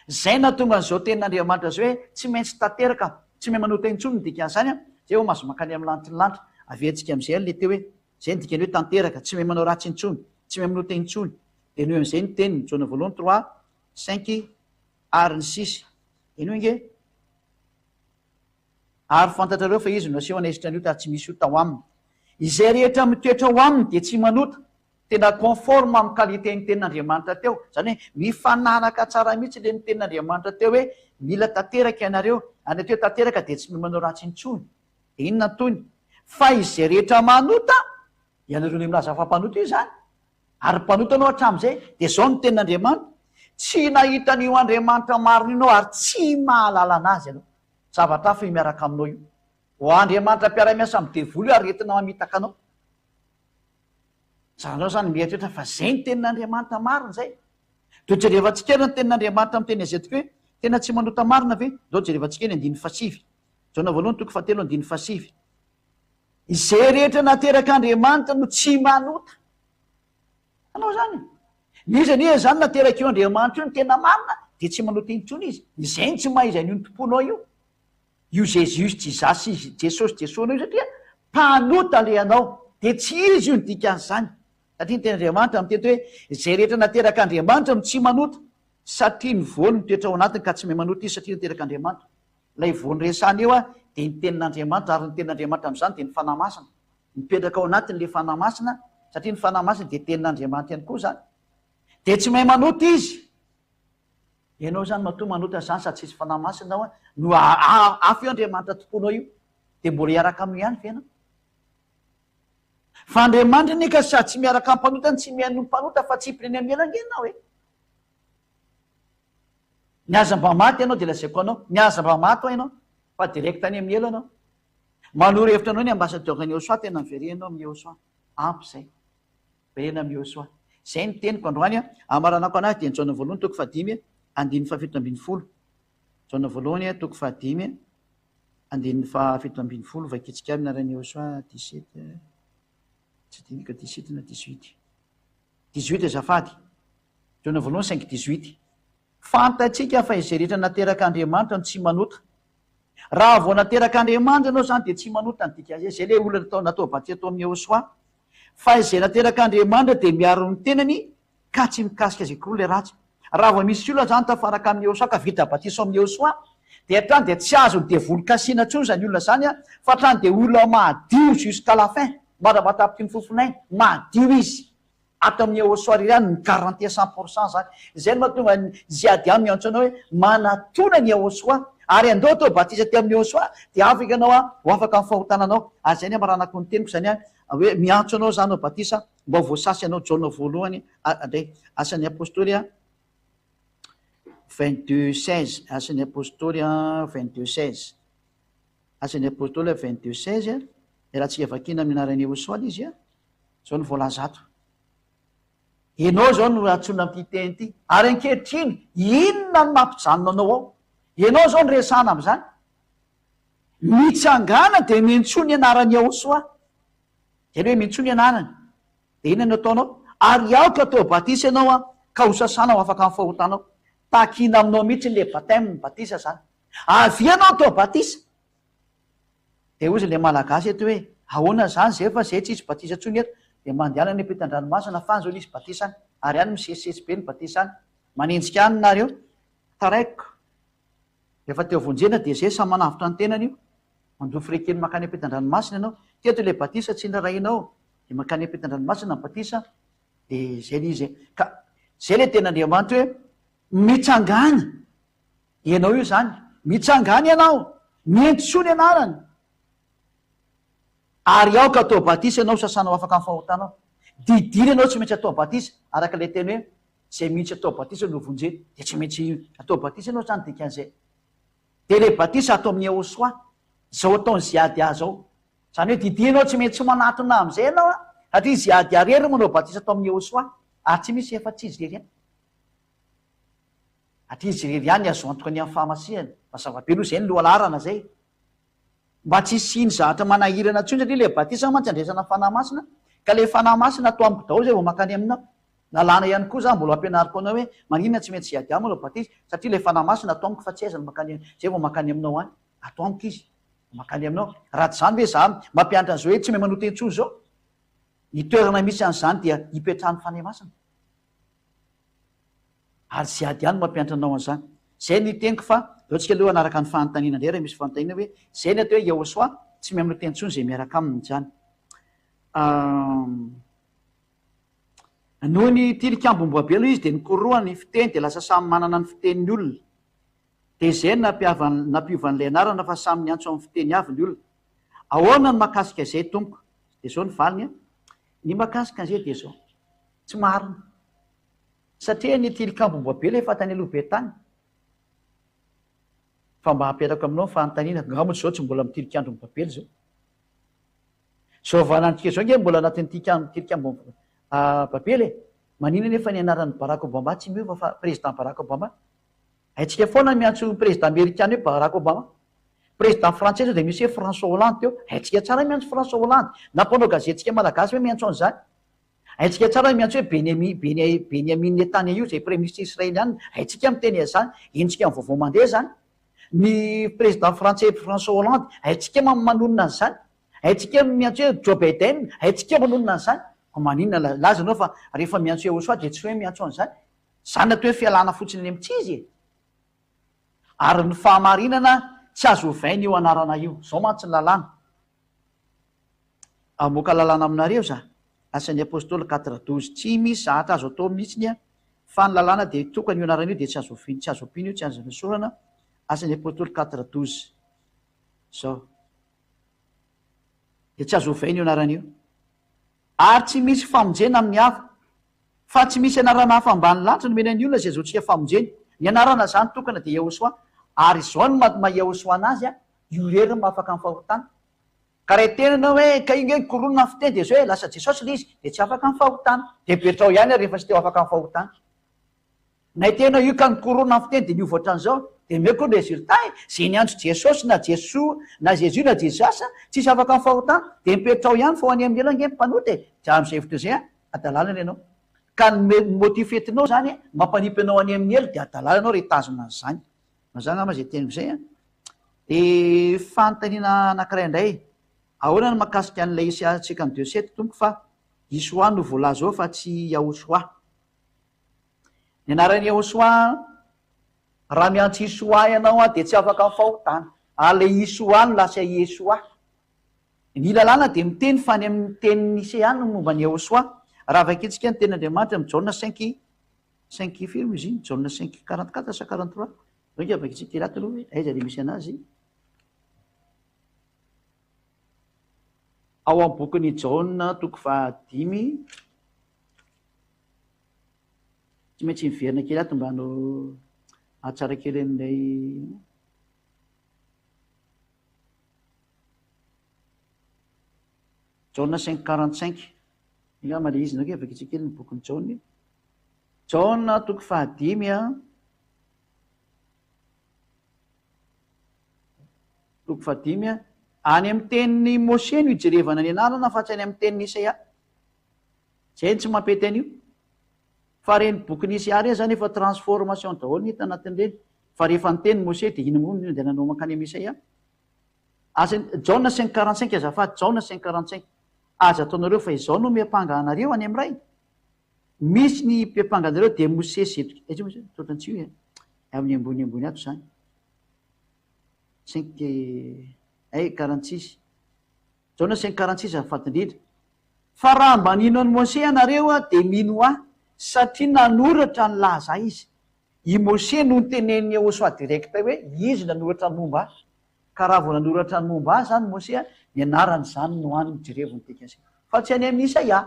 Zay natonga an'izao tenin'Andriamanitra zao hoe tsy maintsy tanteraka, tsy mahay manao tentsony dikan'izany a, zay vao mahazo makany amin'ny lanitry ny lanitra. Aventsika amin'izay le teo hoe zay ny dikany hoe tanteraka, tsy mahay manao ratsintsony, tsy mahay manao tentsony. De noho amin'izay ny teniny Jaona voalohany 3:5 ary ny 6. Eny hoe nge ary fantatrareo fa izy no aseho anaisitra an'io tary tsy misy io tao aminy. Izay rehetra mitoetra ho aminy de tsy manota, tena conforme amin'ny qualité ny tenin'Andriamanitra teo. Zany hoe mifanaraka tsara mihitsy le ny tenin'Andriamanitra teo hoe mila tanteraka ianareo, ary ateo tanteraka de tsy manao ratsintsony. De inona tony? Fa izay rehetra manota, ianareo ny milaza fa mpanota io zany. Ary mpanota anao hatramin'izay, de zao ny tenin'Andriamanitra. Tsy nahita n'io Andriamanitra marina inao ary tsy mahalala anazy ianao. Zavatra hafa miaraka aminao io. Ho Andriamanitra mpiara-miasa amin'ny devoly ary retina mamitaka anao. Zanao zany mieritreritra fa zay ny tenin'Andriamanitra marina zay. Deo jerevantsika eny ny tenin'Andriamanitra amin'ny teny azetiko hoe tena tsy manota marina ve? Deo jerevantsika eny 5:7. Jaona voalohany 7:5. Izay rehetra nateraka Andriamanitra no tsy manota. Anao zany. Misy anie zany nateraka io Andriamanitra io ny tena marina de tsy manota intsony izy. Izay ny tsy mahaizany io ny tomponao io. Io Jésus Jesosy Jesosy io satria mpanota le anao. De tsy izy io ny dikan'izany. Satria ny tenin'Andriamanitra mitety hoe izay rehetra nateraka Andriamanitra no tsy manota, satria ny voany mitoetra ao anatiny ka tsy mahay manota izy satria nateraka Andriamanitra. Lay voany resana eo a de ny tenin'Andriamanitra, ary ny tenin'Andriamanitra amin'izany de ny fanahy masina. Mipetraka ao anatiny le fanahy masina, satria ny fanahy masina de tenin'Andriamanitra ihany koa zany. De tsy mahay manota izy. Ianao zany matoa manota zany sady tsisy fanahy masina ao no hafa io Andriamanitra tomponao io, de mbola hiaraka aminy ihany ve ianao? Fa Andriamanitra anie ka sady tsy miaraka amin'ny mpanotany, tsy mihaino ny mpanota fa tsy hipireny amiela nge ianao e. Niaza mba maty ianao de lazaiko anao, niaza mba maty ianao fa direkta any amiela anao. Manoro hevitra anao ny ambassadeur-n'i Iosoa tena miverenao amin'ny Iosoa. Ampy zay. Verena amin'ny Iosoa. Zay ny teniko androany a, amaranako anazy de ny Jaona voalohany 5:7-10. Jaona voalohany 5:7-10 vakitsika amina ran'i Iosoa 17. Tsy dinika 17 na 18. 18 azafady. Jaona voalohany 5:18. Fantatsika fa izay rehetra nateraka Andriamanitra no tsy manota. Raha vao nateraka Andriamanitra anao zany de tsy manota ny dikany zay le olona natao baty atao amin'ny Iosoa. Fa izay nateraka Andriamanitra de miaro ny tenany ka tsy mikasika azy koa le ratsy. Raha vao misy olona zany tafaraka amin'ny Iosoa ka vita batiso amin'ny Iosoa, de hatrany de tsy azo ny devoly kasina tsony zany olona zany a, fa hatrany de olona madio jusqu'à la fin. Marabatapitry ny fofonay, madio izy. Ato amin'ny Iosoa rirany ny garantie 100% zany. Zay no mahatonga ny ziady aminy antso anao hoe manatona ny Iosoa. Ary andao atao batisa ty amin'ny Iosoa de afaka anao a, ho afaka amin'ny fahotananao. Ary zay ny maranako ny teniko zany a, hoe miantso anao zany ao batisa mba voasasy anao. Jaona voalohany andray asan'ny apôstoly a 22:16. Asan'ny apôstoly a 22:16. Asan'ny apôstoly a 22:16 a. Raha tsika vakina amin'ny anaran'ny Iosoa izy a, zao ny voalaza ato. Ianao zao no atsona amin'ity teny ity. Ary ankehitriny inona no mampijanona anao ao? Ianao zao ny resana amin'izany. Mitsangana de miantsoa ny anaran'ny Iosoa. Zany hoe miantsoa ny anarany. De inona no ataonao? Ary aoka atao batisa ianao a, ka ho sasana ho afaka amin'ny fahotanao. Takina aminao mihitsy le baptême ny batisa zany. Avy ianao atao batisa. De ozy le malagasy eto hoe ahoana zany zay fa zay tsisy batisa tsony eto, de mandehana ny ampitan-dranomasina fa zao nisy batisany, ary any misesisesy be ny batisany. Manenjika any nareo taraiko. Rehefa teo vonjena de zay samy manavitra ny tenany io. Mandofo rekeny makany ampitan-dranomasina ianao. Teto le batisa tsy nirarahinao, de makany ampitan-dranomasina ny batisa, de zay le izy. Ka zay le ten'Andriamanitra hoe mitsangana. Ianao io zany, mitsangana ianao, mientsoa ny anarany. Ary aoka atao batisa ianao sasana ho afaka amin'ny fahotanao. didiry ianao tsy maintsy atao batisa araka le teny hoe zay mihitsy atao batisa no vonjeny de tsy maintsy atao batisa ianao zany dikan'izay de le batisa atao amin'ny Yehosoa zao ataony ziady zao zany hoe didianao tsy maintsy manatona am'izay ianao satria ziady arery manao batisa atao amin'ny Yehosoa ary tsy misy efa-tsy izy rery any atria izy rery any azo antoka any amin'ny fahamasihany fa zava-be aloha zay ny lohalarana zay mba tsy siny zahatra manahirana tsony satria le batisa mantsy andresana fanahy masina ka le fanahy masina atao amiko daholo zay vao makany aminao lalàna ihany koa za mbola ampianariko anao hoe maninona tsy maintsy ziady manao batisa satria le fanahy masina atao amiko fa tsy aizany makany zay vao makany aminao any atao amiko izy makany aminao raha tsy zany hoe za mampianatra an'izao hoe tsy mahay manao teny-tsoa zao ny toerana misy an'izany dia hipetrahan'ny fanahy masina ary ziady ihany mampianatra anao an'izany zay ny teniko fa deo tsika aloha anaraka ny fanontaniana indray raha misy fanontaniana hoe zay ny atao hoe Yehosoa tsy mahay manao teny-tsony zay miaraka aminy zany noho ny tilikambo-mboabe aloha izy de nikoroa ny fiteny de lasa samy manana ny fiteniny olona de zay nampiovan'ilay anarana fa samy miantso amin'ny fiteny avy ny olona ahoana ny makasika izay tompoko de zao ny valiny ny makasika an'izay de zao tsy marina satria ny tilikambo-mboabe ilay fatany aloha be tany fa mba hampiarako aminao fanontaniana ngamony zao tsy mbola mitilikambo-babely zao zao vanantsika zao nge mbola anatin'ny tilikambo babely manina nefa ny anaran'ny Barack Obama tsy miova fa président Barack Obama haitsika foana miantso président amérikana hoe Barack Obama président français zao de misy hoe François Hollande teo haitsika tsara miantso François Hollande na mpanao gazetitsika malagasy hoe miantso an'izany haitsika tsara miantso hoe Benyamin Netanyahu zay premier ministre israéliana haitsika miteny azany endrika amin'ny vaovao mandeha zany ny président français François Hollande haitsika manonona an'izany haitsika miantso hoe Joe Biden haitsika manonona an'izany maninona laza anao fa rehefa miantso Yehosoa de tsy hoe miantso an'izany zany atao hoe fialana fotsiny any amin'ny tsizy ary ny fahamarinana tsy azo ovainy io anarana io zao mantsy ny lalàna amoaka lalàna aminareo za asan'ny apôstôly 4:12 tsy misy zahatra azo atao mihitsiny fa ny lalàna de tokany io anarana io de tsy azo ompiny io tsy azo sorana asan'ny apôstôly 4:12 zao de tsy azo ovainy io anarana io ary tsy misy famonjena amin'ny hafa fa tsy misy anarana hafa ambany lanitra no mena ny olona zay azaontsika famonjeny ny anarana zany tokana de Yehosoa ary zao ny maha-Yehosoa anazy io rery mahafaka amin'ny fahotana ka raha tenanao hoe ka inge koronina ny fiteny de zao hoe lasa Jesosy le izy de tsy afaka amin'ny fahotana de betrao ihany rehefa tsy teo afaka amin'ny fahotana na tena io ka nikoronina ny fiteny de niovoatra an'izao de meko ny résultat zay niantso Jesosy na Jesoa na Jésus na Jesasa tsisy afaka amin'ny fahotana de mipetrao ihany fa ho any amin'ny elange mpanoty de am'izay hevitra zay adalalana ianao ka ny motifetinao zany mampanipy anao any amin'ny elo de adalala anao retazona an'izany mazany ama zay teniko zay de fanontaniana anankiray indray ahoana ny makasika an'ilay isatsika ny 2:7 tompo fa Isoa no voalaza ao fa tsy Yahosoa ny anaran'ny Yahosoa raha miantso Isoa ianao de tsy afaka amin'ny fahotana ale Isoa no lasa Yesoa ny lalàna de miteny fa ny amin'ny teniny Isea no momba ny Yahosoa raha vakitsika ny tenin'Andriamanitra amin'ny Jaona 5 firy izy iny Jaona 5:44 sa 43 zao nge vakitsika ilato aloha hoe aiza le misy anazy ao amin'ny bokin'ny Jaona 5 tsy maintsy miverina kely ato mba no atsara kely amin'ilay Jaona 5:45 nga male izy nake vakitsika kely ny bokin'ny Jaona Jaona 5 5 any amin'ny teniny Mose no ijerevana ny anarana fa tsy any amin'ny teniny Isaya zay ny tsy mampety an'io fa reny bokin'ny Isaya reny zany efa transformation daholo ny hita anatin'ireny fa rehefa ny teniny Mose de ina moa de nanao makany amin'ny Isaya Jaona 5:45 azafady Jaona 5:45 aza ataonareo fa izao no miapanga anareo any amin'ny ray misy ny mpiapanga anareo de Mose zetoka toatrantsy io amin'ny ambony ato zany 46 Jaona 5:46 azafady indrindra fa raha mba nino any Mose anareo de mino satria nanoratra ny laza izy i Mose no nytenen'ny Yehosoa direkta hoe izy nanoratra ny momba ka raha vao nanoratra ny momba zany Mose ny anarany zany no any jerevony tekasy fa tsy any amin'ny Isaia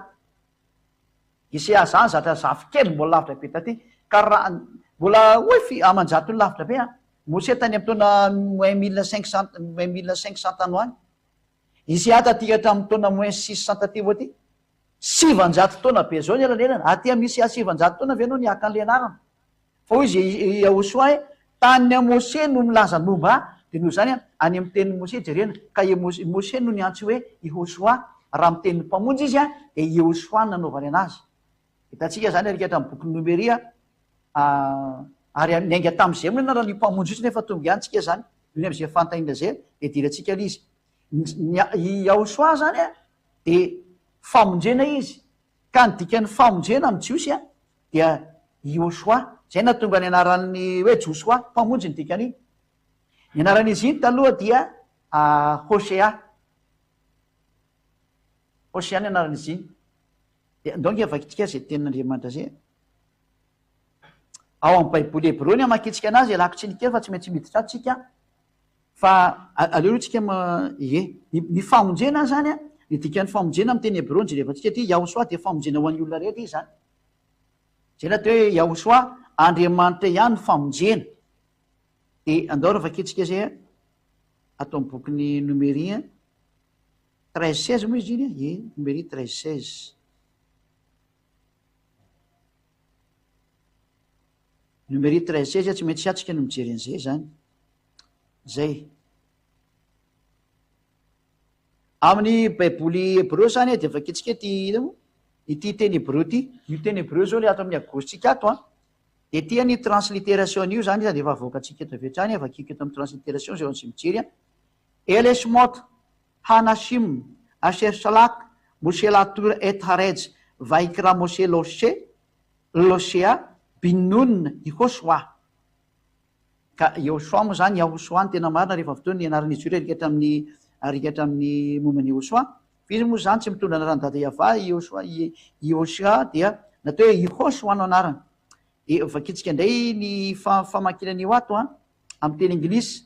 Isaia zany zatra zafikely mbola lavitra be taty ka raha mbola hoe amanjato ny lavitra be a Mose tany amin'ny taona -1500 tany hoany. Isaia taty hatramin'ny taona -600 taty vo aty 700 taona be zao ny elanelana aty amin'ny Isaia 700 taona ve anao niaka an'le anarana fa hoy izy Yahosoa tany a Mose no milaza momba dia noho zany any amin'ny tenin'ny Mose jerena ka Mose no niantso hoe Yahosoa raha amin'ny tenin'ny mpamonjy izy a dia Yahosoa no nanaovany anazy. Hitantsika zany arikatra amin'ny boky Nomeria ary niainga tamin'izay moa anarany mpamonjy itsy nefa tonga antsika zany iny amin'izay fantahina zay dia dirantsika izy Yahosoa zany a dia famonjena izy ka ny dikan'ny famonjena amin'ny jiosy a dia Yahosoa zay nahatonga ny anaran'ny hoe Josua mpamonjy ny dikany ny anaran'izy iny taloha dia Hosea ny anaran'izy iny dia donc avakitsika zay tenin'Andriamanitra zay ao amin'ny baiboly hébreu ny amakitsika anazy alako tsy nikely fa tsy maintsy miditra atsika fa aleolotsika ny famonjena zany a ny dikan'ny famonjena amin'ny teny hébreu ny jerevantsika ty Yahosoa dia famonjena ho an'ny olona rehetra izy zany zay na teo hoe Yahosoa Andriamanitra ihany famonjena dia andao raha vakitsika zay atao amin'ny bokyny Nomeria 13-16 moa izy iny Nomeria 13-16 Nomeria 13-16 tsy maintsy atsika no mijery an'izay zany zay amin'ny baiboly hébreu zany dia vakitsika ity teny hébreu ty io teny hébreu zao le ato amin'ny agositsika ato a dia tia ny translittération io zany dia efa avoakatsika eto avetrany avakiko eto amin'ny translittération zay sy mijery a Eleshmot Hanashim Asher Shalak Moshe Latur et Harej Vaikra Moshe Losea Binun Yahosoa ka Yahosoa moa zany Yahosoa ny tena marina rehefa fotoana ny anaran'izy io arikatra amin'ny momban'ny Yahosoa izy moa zany tsy mitondra anarany dada Yava Yahosoa dia natao hoe Yahosoa no anarany vakitsika indray ny famakinan'io ato a amin'ny teny anglisy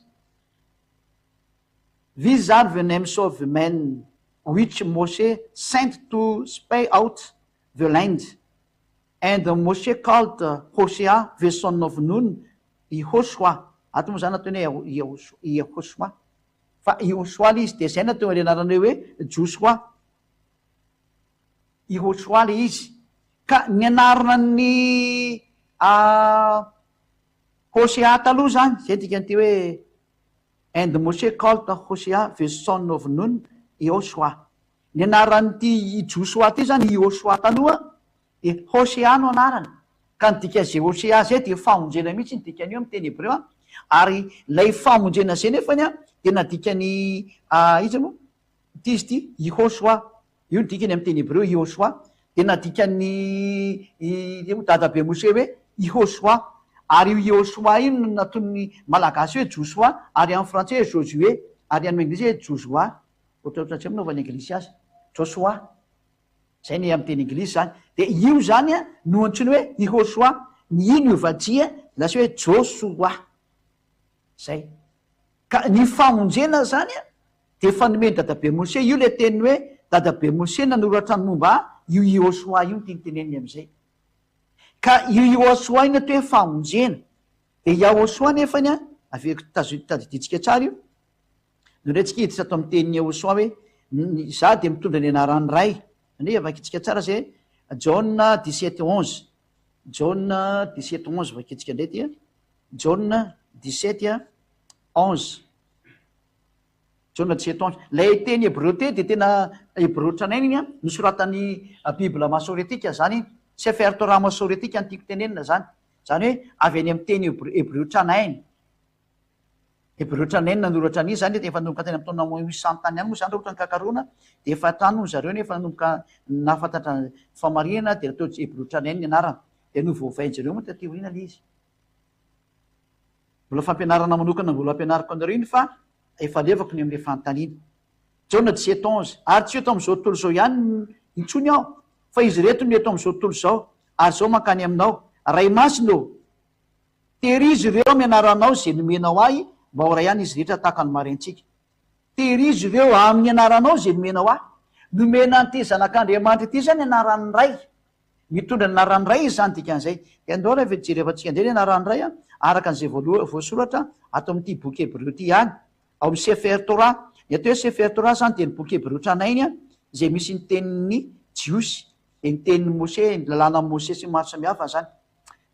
These are the names of the men which Moshe sent to spy out the land. And Moshe called Hosea, the son of Nun, Yahosoa. Ato moa zany ataony hoe Yahosoa. Fa Yahosoa le izy dia zay natao le anarany hoe Joshua. Yahosoa le izy. Ka ny anarana ny Hosea taloha zany, zay dikany ty hoe and Moshe called Hosea, the son of Nun, Yahosoa. Ny anaran'ny ty Joshua ty zany Yahosoa taloha Hosea no anarany ka ny dikan'izay Hosea zay dia famonjena mihitsy ny dikan'io amin'ny teny hébreu ary lay famonjena zay nefany a dia nadikany izy moa ty izy ty Yahosoa io ny dikany amin'ny teny hébreu Yahosoa dia nadikany dadabe Mose hoe Yahosoa ary io Yahosoa io no nataony malagasy hoe Joshua ary amin'ny frantsay hoe Josué ary amin'ny anglisy hoe Joshua ohatraohatra tsy minaovany anglisy azy Joshua zay ny amin'ny teny anglisy zany dia io zany a no antsoiny hoe Yahosoa ny ino iovadia lasa hoe Joshua zay ka ny famonjena zany a dia fanomeny dadabe Mose io le teny hoe dadabe Mose nanoratra ny momba io Yahosoa io ny tinyteneniny amin'izay ka io Yahosoa io natao hoe famonjena dia Yahosoa nefany a aveko tadiditsika tsara io nondrayntsika hiditra ato amin'ny tenin'ny Yahosoa hoe za dia mitondra ny anarany ray zany vakitsika tsara zay John 17:11 John 17:11 vakitsika indray ty John 17:11 John 17:11 lay teny hébreu te dia tena hébreu tranainy iny a nosoratan'ny Bibla masoretika zany Sefer Torah masoretika ny tiako tenenina zany hoe avy any amin'ny teny hébreu tranainy hébreu tranainy nanoratra an'izy zany efa nanomboka teny amin'ny taona 800 tany any moa zany ohatra ny kakarona dia efa trano zareo nefa nanomboka nafantatra famarihana dia natao hébreu tranainy ny anarana dia novoavainy zareo moa taty aoriana le izy mbola fampianarana manokana mbola ampianarako anareo iny fa efa levako ny amin'le fanontaniana John 17:11 ary tsy eto amin'izao tontolo zao ihany intsony aho fa izy reto no eto amin'izao tontolo zao ary zao mankany aminao ray masino terizy ireo mianaranao zay nomenao ahy mba ho ray ihany izy rehetra tahaka ny marentsika terizy ireo amin'ny anaranao zay nomenao ahy nomena an'ity zanak'Andriamanitra ity zany anaran'ny ray mitondra ny naran'ray izy zany dikan'izay de andao raha vejerevantsika ndray ny naran'ray a araka an'izay voasoratra ato amin'ity boky hebreo ty ihany ao amin'ny sefer tora ny atao hoe sefer tora zany de ny boky hebreo tranainy a zay misy ny tenin'ny jiosy de ny tenin'ny mose ny lalàna mose sy maro samihafa zany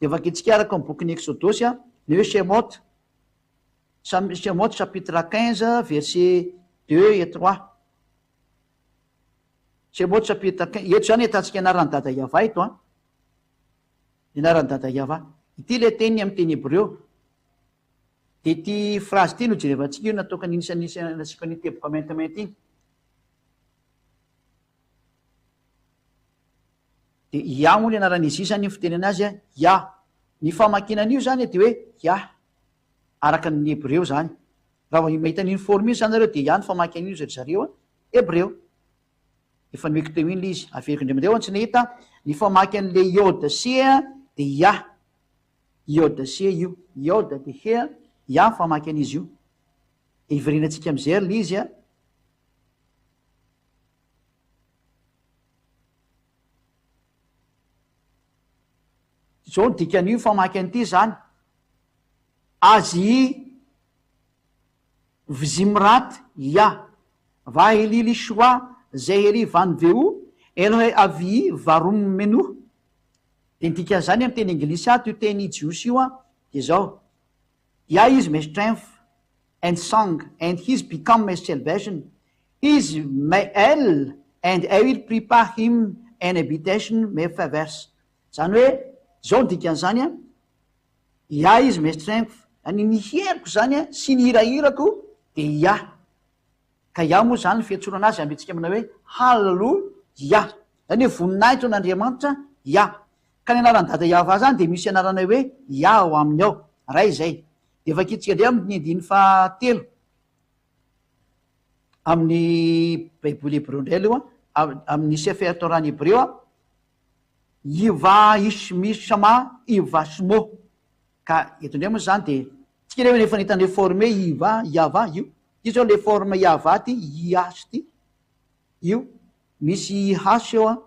de vakitsika araka ny boky ny exodosy a ny hoe Shemot chapitre 15 verset 2 et 3 Shemot chapitre 15 eto zany etantsika anaran'ny dada Yava ito a ny anaran'ny dada Yava ity le teniny amin'ny teny hebreo de ty phrase ty no jerevantsika io nataoka nisika ny teboka maintimainty iny de ia moa le anaran'izy io zany ny fiteny anazy a ia ny famakinan'io zany de hoe ia araka ny hebreo zany raha mahita n'iny forme io zany nareo de ia ny famakinan'io zay zareo a hebreo efa nomeko teo iny le izy averiko indremandreo tsy nahita ny famaky an'le iode se de ia iode se io iode de he ia ny famaky an'izy io de ivirinantsika am'izay le izy a zao ny dikan'io famaky an'ity zany azy vzimrat ia va elily soa zay ery van veu elohe avi varum menu de nidika zany amin'ny teny anglisy ato io teny jiosy io a de zao ia is my strength and song and his become my salvation is my el and I will prepare him an habitation my favors zany hoe zao nidikan'zany a ia izy my strength any ny heriko zany a sy ny hirahirako de ia ka ia moa zany ny fiatsorana azy ambitsika amina hoe halleloia zany hoe voninahitra n'Andriamanitra ia ka ny anaran'ny dada Yava zany de misy anarana hoe ia ao aminy ao ray zay de vakitsika ndray amin'ny andiny fahatelo amin'ny baiboly hebreo ndray aloha amin'ny sefer torany hebreo a iva ishmishama iva shmo ka eto ndray moa zany de tsika le hoe nefa nitany forme iva Yava io io zao le forme Yava ty iasy ty io misy hasy eo a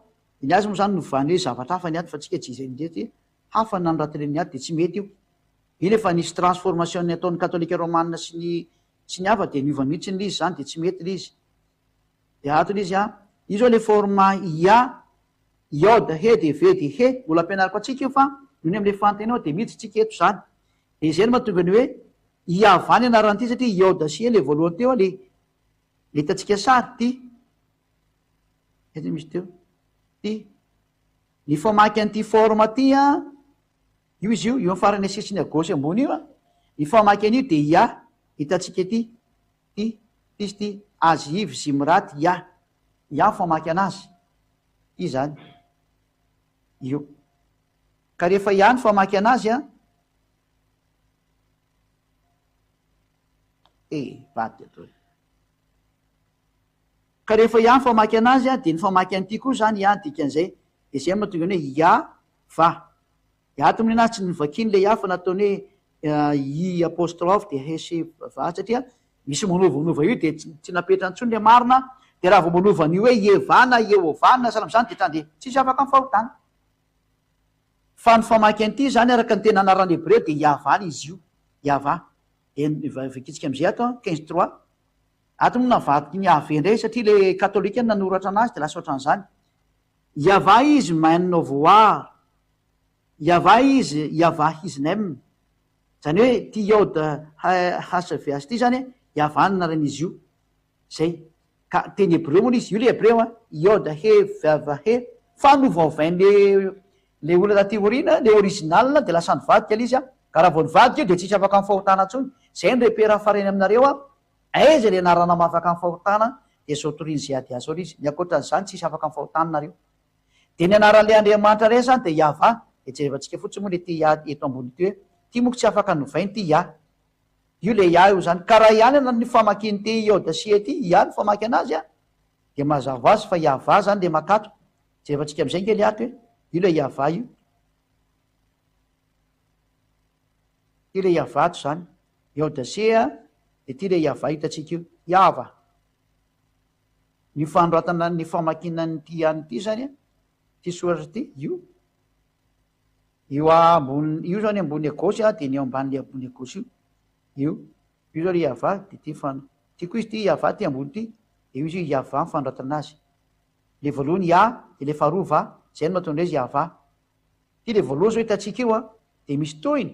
ny azy moa zany novany hoe zavatra hafa ny aty fa tsika tsy izay ndrety hafa nanoratireny aty de tsy mety io iny efa nisy transformation ny ataon'ny katolika romanina sy ny hafa de niova mihitsy n'izy zany de tsy mety le izy de ato le izy a io zao le forme ia iode he de ve de he mbola ampianariko atsika io fa nony am'le fantena ao de mihitsy tsika eto zany de zay no mahatonga ny hoe Yava ny anaran'ity satria iode sy le voalohany teo le hitantsika sary ty eto misy teo ty ny famaky an'ity forme ty a io izy io io farany asesiny agosy ambony io a ny famaky an'io de ia hitantsika ty izy ty azy ivy zimraty ia ny famaky anazy ty zany io ka rehefa ia ny famaky anazy a vaty ato ka rehefa ia ny famaky anazy a de ny famaky an'ity koa zany ia dikan'izay de zay mahatonga ny hoe ia va ato amin'ny anazy tsy nivakiny le ia fa nataony hoe i apostrophe de hese va satria misy manovanova io de tsy napetra ntsony le marina de raha vo manovan'io hoe ievana eovana salam'zany de trany de tsisy afaka amin'ny fahotana fa ny famaky an'ity zany araka ny tena anarany hebreo de Yava izy io Yava vakitsika am'izay ato 15:3 ato moa navadiky ny ave ndray satria le katolika nanoratra anazy de lasa ohatran'izany Yava izy manovoar Yava izy Yava his name zany hoe ty iode hasaviasy ty zany Yava ny anaran'izy io zay ka teny hebreo moa izy io le hebreo a iode he vava he fa novaovain'le olona taty orina le original de lasa nivadika le izy a ka raha vo nivadika io de tsisy afaka amin'ny fahotana ntsony zay ny repera fareny aminareo a aiza le anarana mahafaka amin'ny fahotana de zao toriny zay ady azy ao le izy ny akoatran'izany tsisy afaka amin'ny fahotana nareo de ny anaran'le Andriamanitra ray zany de Yava de jerevantsika fotsiny moa le ty ia eto ambony ty hoe ty moko tsy afaka novainy ty ia io le ia io zany ka raha ihany ny famakiny ty iode sy ty ia ny famaky anazy a de mazava azy fa Yava zany le makato jerevantsika am'izay nge le ato hoe io le Yava io ty le Yava ato zany iode sy de ty le Yava hitatsika io Yava ny fanoratana ny famakinany ty ihany ty zany ty soratra ty io io ambony io zany ambony agosy a de ny amban'le ambony agosy io zao le iava de ty fano ty koa izy ty iava ty ambony ty de io izy iava mifandratana azy le voalohany ia de le faharoa va zay no mahatonga izy iava ty le voalohany zao hitantsika io a de misy tohiny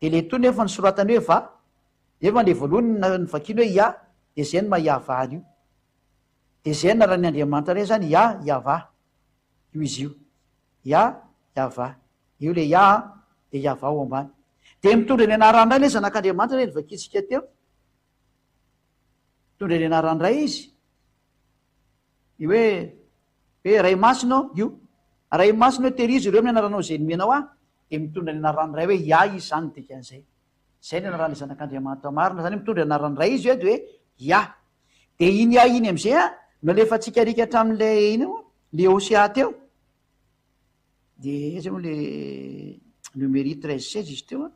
de le tohiny efa nysoratany hoe va nefa le voalohany nyvakiny hoe ia de zay no mahiava io de zay na raha ny Andriamanitra re zany ia iava io izy io ia iava io le ia de iava ao ambany de mitondra ny anaran'ray le zanak'Andriamanitra re nyvakitsika teo mitondra ny anaran'ray izy io hoe ray masina io ray masina hoe terizy ireo amin'ny anaranao zay nomenao a de mitondra ny anaran'ray hoe ia izy zany dikan'izay zay ny anaran'le zanak'Andriamanitra marina zany mitondra ny anaran'ray izy hoe de hoe ia de iny ia iny am'izay a no alefatsika rika hatramin'le iny le Osea teo de iza moa le numérie 13-16 izy teo a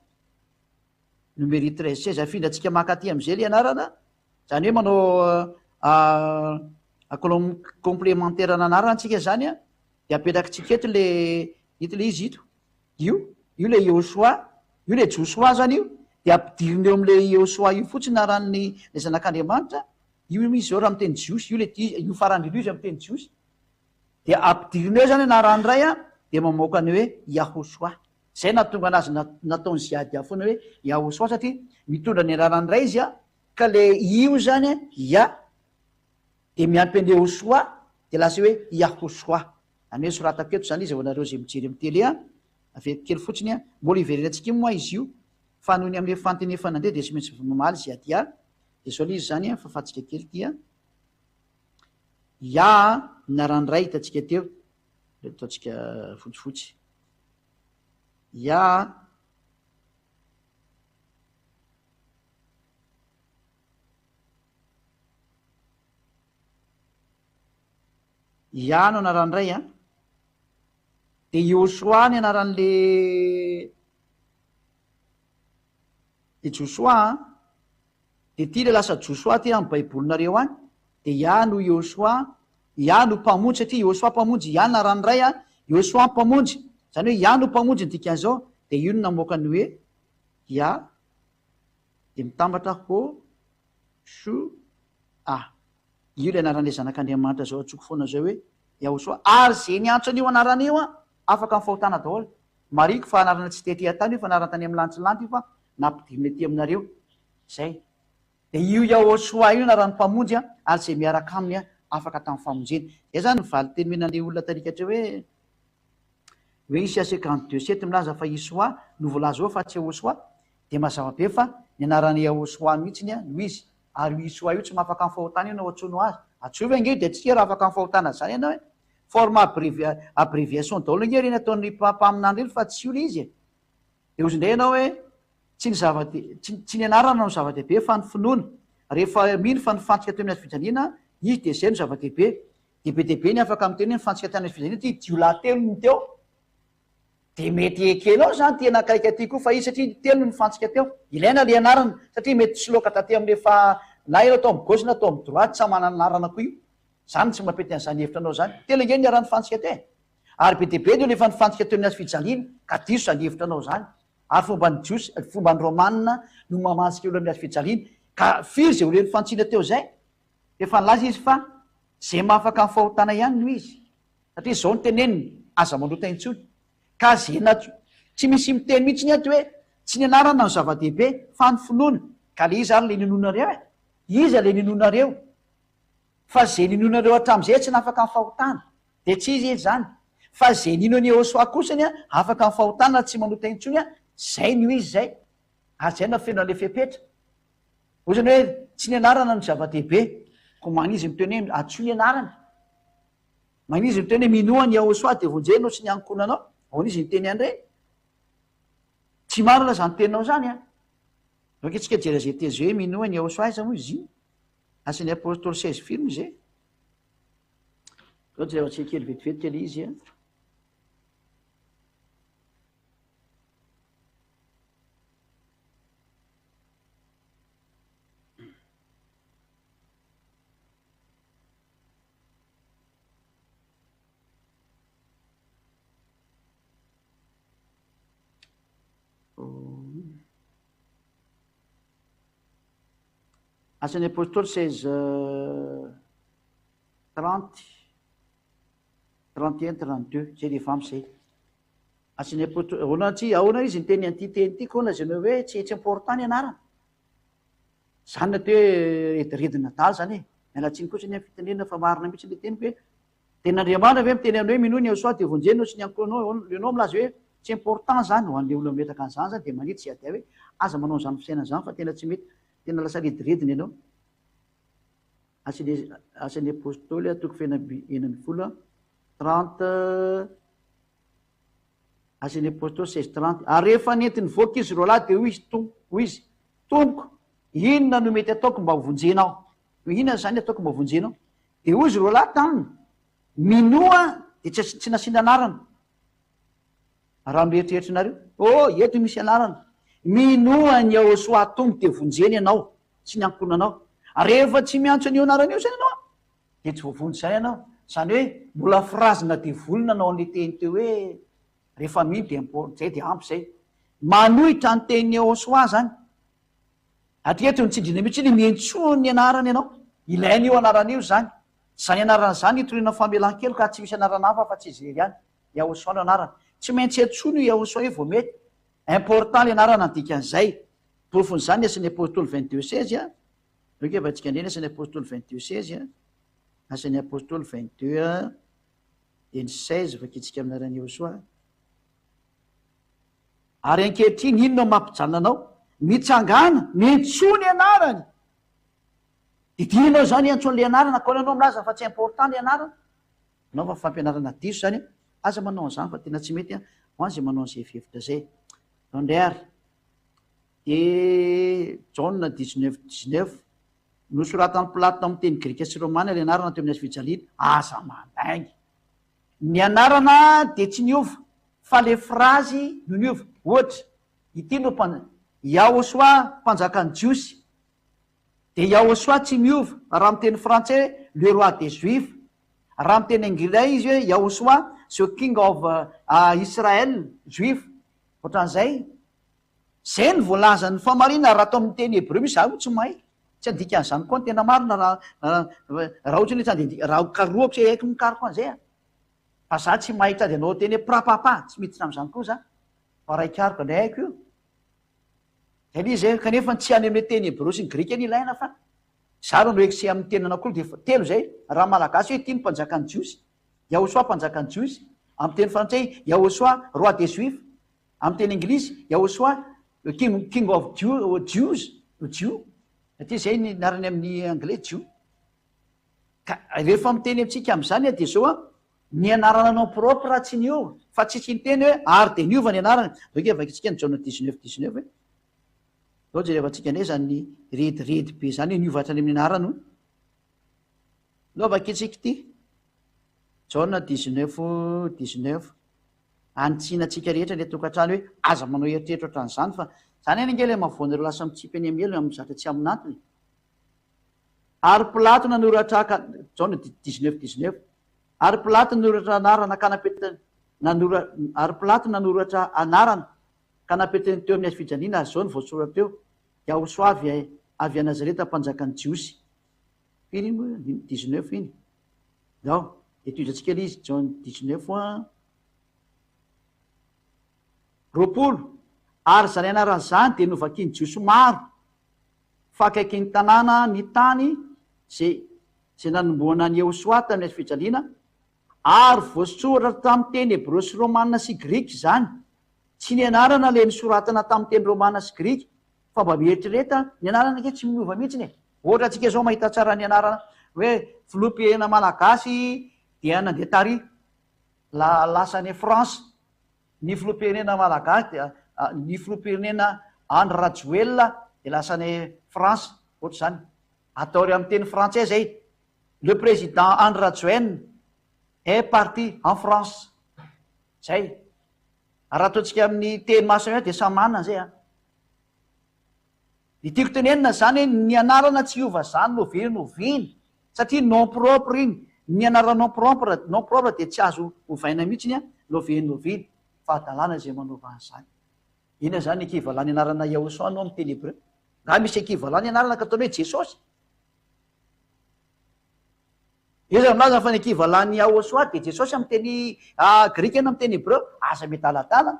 numérie 13-16 afindratsika makaty am'izay le anarana zany hoe manao complémentaire n'anaranatsika zany a de apetrakitsika eto le ito le izy io le Iosoa io le Josoa zany io de ampidiriny eo am'le Iosoa io fotsiny naran'ny le zanak'Andriamanitra io misy zao raha miteny jiosy io le io farandrilo izy am'teny jiosy de ampidiriny eo zany anaran'ray a de mamoaka ny hoe Yahosoa zay natonga anazy nataony ziady a foana hoe Yahosoa satria mitondra ny anaran'ray izy a ka le io zany ia de miampy an'le Hosoa de lasa hoe Yahosoa any hoe soratako eto zany izy anareo zay mijery amy tele a aveto kely fotsiny a mbola iverenatsika moa izy io fa nohony am'le fantenefana andeha de sy maintsy mamaly ziady a de sao le izy zany a fafatsika kely ty a ia naran'ray hitatsika teo le ataotsika fotsifotsy ia no anaran'ray a de Iosoa ny anaran'le Josoa de ty le lasa Josoa ty amy baibolinareo any de ia no Iosoa ia no mpamonjy satria Iosoa mpamonjy ia naran'ray a Iosoa mpamonjy zany hoe ia no mpamonjy ny dikan'izao de io no namoaka ny hoe ia de mitambatra io le anaran'le zanak'Andriamanitra zao atsoko foana zao hoe Yahosoa ary zay ny antso an'io anaran'io a afaka amin'ny fahotana daholo mariko fa anarana tsy tetỳ tany io fa anarana tany amin'ny lantilanty io fa nampidiriny aty aminareo zay de io Yahosoa io narany mpamonjy a ary zay miaraka aminy a afaka tamin'ny famonjeny zay zany nyvaly teny menan'le olona tarikatra hoe Isaia 52:7 milaza fa Isoa no voalaza eo fa tsy Yahosoa de mazava be fa ny anaran'ny Yahosoa mihitsiny a no izy ary Isoa io tsy mahafaka amin'ny fahotana io na atsono azy atsova ange de tsika raha afaka amin'ny fahotana zany ianao hoe forme abréviation daholo nge reny ataon'ny mpaminany reny fa tsy io le izy e de ozy indray ianao hoe tsy ny anarana no zava-dehibe fa ny finoana rehefa mino fa nifantsika teo amin'ny azy fijaliana izy de zay no zava-dehibe de be dehibe ny afaka am'teny hoe nifantsika tany azy fijaliana ty diola telo ny teo de mety ekenao zany ty anakaiky aty koa fa izy satria telo no nifantsika teo ilaina le anarana satria mety tsy loaka taty am'lefa na io atao amy gauche na atao amy droite sa manana anarana koa io zany tsy mapety an'izany hevitra anao zany telo nge ny arany nifantsika te ary be dehibe no lefa nifantsika teo amin'ny azy fijaliana ka diso zany hevitra anao zany ary fomba ny jiosy fomba ny romanina no mamantsika olo amin'ny azy fijaliana ka firy zay oleny fantsina teo zay efa nilaza izy fa zay mahafaka amin'ny fahotana ihany no izy satria zao ny teneniny aza manota intsony ka zay tsy misy miteny mihitsy ny ato hoe tsy ny anarana no zava-dehibe fa ny finoana ka le izy ary le ninonareo e iza le ninonareo fa zay ninonareo hatram'izay tsy nafaka amin'ny fahotana de tsy izy ezy zany fa zay nino any Yahosoa kosany a afaka amin'ny fahotana tsy manota intsony a zay no izy zay ary zay na feno an'le fepetra ozany hoe tsy ny anarana no zava-dehibe ko manizy miteny hoe atso ny anarana manizy miteny hoe minoany Yahosoa de vonjeny no tsy niankonanao aona izy niteny andre tsy marina zany teninao zany a doke tsika jera zay tezy hoe minoany Yahosoa iza moa izy iny asan'ny apôstoly 16 film zay ohatsy rehefa tsy kely vetivety kely izy a Asan'ny apôstôly 16 30 31 32 zay rehefa am'izay asan'ny apôstôly ahoana izy ny teny an'ity teny ity koana zany hoe tsy important ny anarana zany na to hoe rediredina daly zany e mialatsiny kosa ny fitenenana fa marina mihitsy le teny hoe ten'andriamanitra ve miteny anao hoe minoa ny aosoa de vonjenao sy ny ankoanao lenao milaza hoe tsy important zany ho an'le olona metaka an'izany zany de manitsy sy aday hoe aza manao an'izany fisainana zany fa tena tsy mety tena lasa rediredina ianao asan'ny apôstôly toko enambin'ny folo 30 asan'ny apôstôly 16 30 ary rehefa nentiny voaka izy ro lahy de hoy izy tompoko inona no mety ataoko mba hovonjenao inona zany ataoko mba hovonjenao de hoy izy ro lahy taminy minoa de tsy nasiana anarana raha mieritreritrnareo eto misy anarana minoa ny aosoa tombo de vonjeny ianao tsy ny ankonanao rehefa tsy miantso an'io anarana io zany anao de tsy voavonjy zay ianao zany hoe mbola firazina de volona anao an'le teny teo hoe rehefa mino de zay de ampy zay manohitra ny teny aosoa zany atreto nitsindrina mihitsy ny mientsoa ny anarana ianao ilaina io anarana io zany zany anarana zany itorina famelan-kelo ka tsy misy anarana hafa fa tsy izy ihany iaosoa no anarana tsy maintsy antsoina io iaosoa io vao mety important le anarana dikan'izay profon'izany asan'ny apôstôly 22 16 reo va tsika ndreny asan'ny apôstôly 22 16 asan'ny apôstôly 22 deny 16 vakitsika aminarany iaosoa ary ankehitriny inona mampijanona anao mitsangana mientsoa ny anarany didinao zany iantsoan'le anarana koa anao milaza fa tsy important le anarana anao fa fampianarana diso zany aza manao an'izany fa tena tsy mety ho azy manao an'izay fihevitra zay andray de jauna 19 nosoratan'ny platona amin'ny teny grika sy romana le anarana teo amin'ny azy fijaliana aza mandaingy ny anarana de tsy niova fa le frazy no niova ohatra ity no iaosoa mpanjakany jiosy de iaosoa tsy miova raha miteny frantsais le roi des juifs raha miteny anglais izy hoe iaosoa the king of Israel juif ohatran'izay zay ny voalazany famarina raha atao amin'ny teny hebreu misy za tsy mahay tsy andikan'izany koa ny tena marina raha ohatra ny tsy raha karoako zay haiko mikariko an'izay fa za tsy mahitra de anao teny hoe prapapa tsy miditra am'izany koa za fa raikariko andray haiko io zay izy kanefa tsy any amin'ny teny hebreu sy ny grika ny ilaina fa za ro noeksy amin'ny tenanakolo de telo zay raha malagasy hoe ty ny mpanjakany jiosy iaosoa mpanjakany jiosy amin'ny teny frantsay iaosoa roi des juifs amin'ny teny anglisy iaosoa king of Jews Jew satria zay ny narany amin'ny anglais Jew ka rehefa miteny amintsika am'izany de zao ny anarana anao propre raha tsy niova fa tsy tsy niteny hoe ary de niova ny anarana reo vakitsika ny jauna 19 ohatsy rehefa tsika ndray zany rediredy be zany niovatra any amin'ny anarana lovakitsika ity jauna 19 antsinatsika rehetra le tokantrano hoe aza manao eritreritra ohatran'izany fa zany any angely mavoanareo lasa mitsipy any amelo am'zatra tsy aminatiny ary pilato nanoratra jauna 19 ary pilato nanoratra anarana ka ary pilato nanoratra anarana ka napetany teo amin'ny azy fijaliana ary zao ny voasoratra teo iaosoa avy a nazareta mpanjakany jiosy iny mo 19 iny ao etoizatsika le izy jauna 19 roapolo ary zany anarany zany de novakiny jiosy maro fa akaiky ny tanàna ny tany zay nanomboana ny iaosoa tamin'ny azy fijaliana ary voasoratra tamin'ny teny hebreu sy romana sy grika zany tsy ny anarana le nisoratana tamin'ny teny romana sy grika fa mba mieritrereta ny anarana ke tsy miova mihitsiny ohatra atsika zao mahita tsara ny anarana hoe filompirenena malagasy dia nandeha tary lasany France ny filompirenena malagasy de ny filompirenena André Rajoelina de lasany France ohatra zany atao ry amin'ny teny frantsais zay le président André Rajoelina est parti en France zay raha ataontsika amin'ny teny masina de samy manana zay itiako tenenina zany hoe ny anarana tsy iova zany noviny satria non propre iny ny anarana non propre de tsy azo ovaina mihitsiny noviny fahadalàna zay manaova an'izany ina zany ekivalany anarana iaosoa anao amin'ny teny hebreu raha misy ekivalany anarana ka ataony hoe jesosy izy milaza fa ny ekivalan'ny Yahoshua de Jesosy amin'ny teny grika ena amin'ny teny hébreu aza metalatala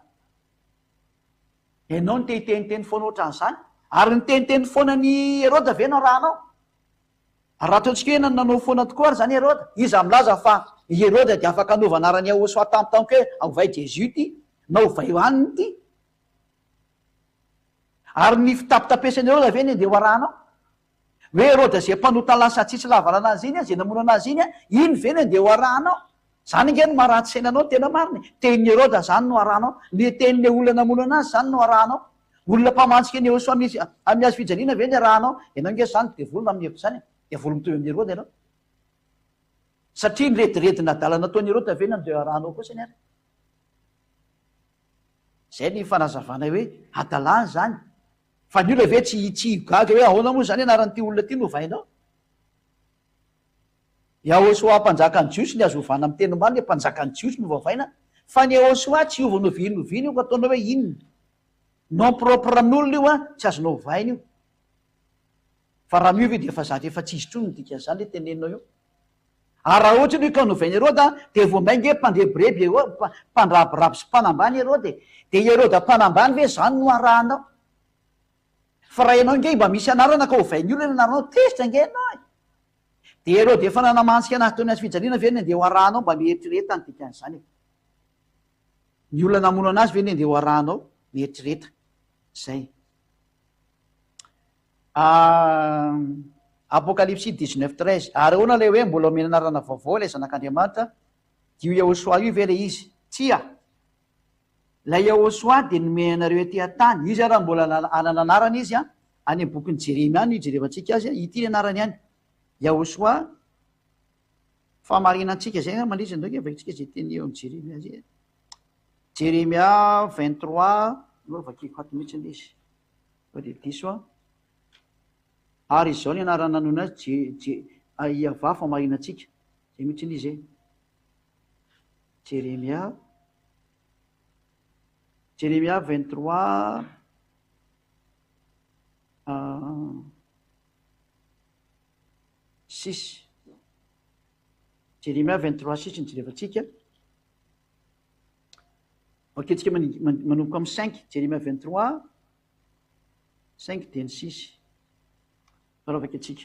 ianao ny teniteniteny foana ohatran'izany ary ny teniteny foana ny Herôda ve no rahanao raha ataontsika hoe nanao foana tokoa ary zany Herôda izy milaza fa Herôda de afaka anaova anarany Yahoshua tampotampoka hoe aovay Jezus ty na ovay hoaniny ty ary ny fitapitapesany Herôda ve ny de ho arahanao hoe Herôda zay mpanota lasa tsisy lavalana azy iny zay namonana azy iny iny ve ny de ho arahanao zany nge no maharatsy sainanao tena mariny tenin'ny Herôda zany no arahanao ny tenin'le olona namonana azy zany no arahanao olona mpamantsika ny Yahoshua amin'ny azy fijaliana ve ny arahanao ianao nge zany de volona amin'ny hevitra zany voly mitovy amin'ny Herôda ianao satria nyrediredina dalana ataon'ny Herôda ve nande arahanao kosa ny ary zay ny fanazavana hoe adalany zany fa ny olona ve tsy gaga hoe ahoana moa zany anaran'ity olona ty novainao Yahoshua mpanjakany jiosy ny azo ovana amin'ny teny marina mpanjakany jiosy no vavaina fa ny Yahoshua tsy ova novinovino io ka ataonao hoe inona non propre amin'olona io tsy azonao ovaina io fa raha miovy de efa zatra efa tsisy trony nodikazany le teneninao io ary raha ohatra ny ka novainy Herôda de vomainge mpandrebireby mpandrabirabo sy mpanambany Herôda de Herôda mpanambany ve zany no arahanao fa raha ianao nge mba misy anarana ka ovainy olona anaranao tezitra nge anao de Herôda efa nanamantsika anazy taony azy fijaliana ve ny de ho arahanao mba mieritrereta ny dikan'izany ny olona namono anazy ve ny de ho arahanao mieritrereta zay Apocalypse 19:13 ary ahoana le hoe mbola omena anarana vaovao lay zanak'Andriamanitra io Yahoshua io ve le izy tsia lay Yahoshua de nomeny anareo ety an-tany izy raha mbola anana anarana izy any amin'ny bokin'ny Jeremia any jerevantsika azy ity ny anarany any Yahoshua famarinantsika zay mandrisy ndreka vaitsika zay teny eo amin'ny Jeremia zay Jeremia 23 no vakiko ato mihitsy izy de diso ary izao ny anarana nanona azy Iavà famarinantsika zay mihitsy izy Jeremia 23 6 Jeremia 23:6 ny jerevantsika oketsika manomboka amin'ny 5 Jeremia 23:5 de ny 6 faravaka atsika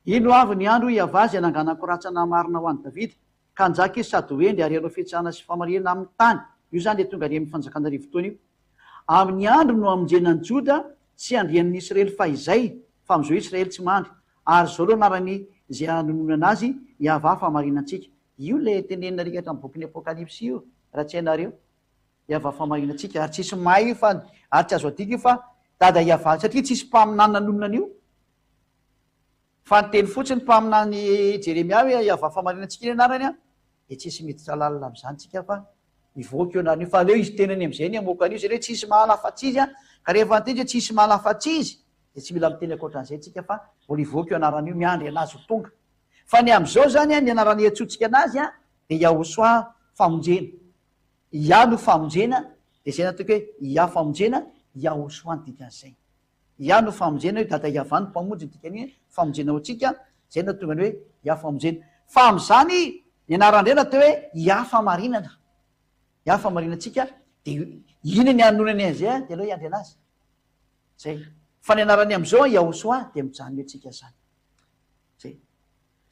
ino avy ny andro Iavà zay nanganako ratsana marina ho an'i Davida ka njaka izy sady hoendry ary anao fihetsahana sy famarihana amin'ny tany io zany le tonga any amin'ny fanjakan'arivo fotoana io amin'ny andro no amonjenan'ny Joda sy andrian'ny Israely fa izay fa am'izao Israely tsy mandry ary zao lo anarany zay anononana azy Iavà famarinantsika io le tenenina rikatra amin'ny bokin'ny Apocalypse io raha tsy hainareo Iavà famarinantsika ary tsisy may io fa ary tsy azo adika io fa dada Iavà satria tsisy mpaminany nanonona an'io fa nyteny fotsiny mpaminany Jeremia hoe Iavà famarinantsika iny anarany de tsisy miditra lalina am'izany tsika fa mivoaka io anarany io fa leo izy tenany am'izay ny amoaka an'io zay hoe tsisy mahalafatsy izy ka rehefa antendry tsisy mahalafatsy izy de tsy mila miteny akoatran'izay tsika fa mbola ivoaka io anarany io miandry anazy ho tonga fa ny am'izao zany ny anarany antsotsika anazy de Yahoshua famonjena Ia no famonjena de zay natoko hoe Ia famonjena Yahoshua ny dikan'izay Ia no famonjena hoe dada Iavà no mpamonjy ny dikany famonjena ho tsika zay no tonga ny hoe Ia famonjena fa am'izany ny anarany reny atao hoe Ia famarinana Ia famarinantsika de iny ny anonany an'izay de aloha iandry anazy zay fa ny anarany am'izao Yahoshua de mijanona etsika zany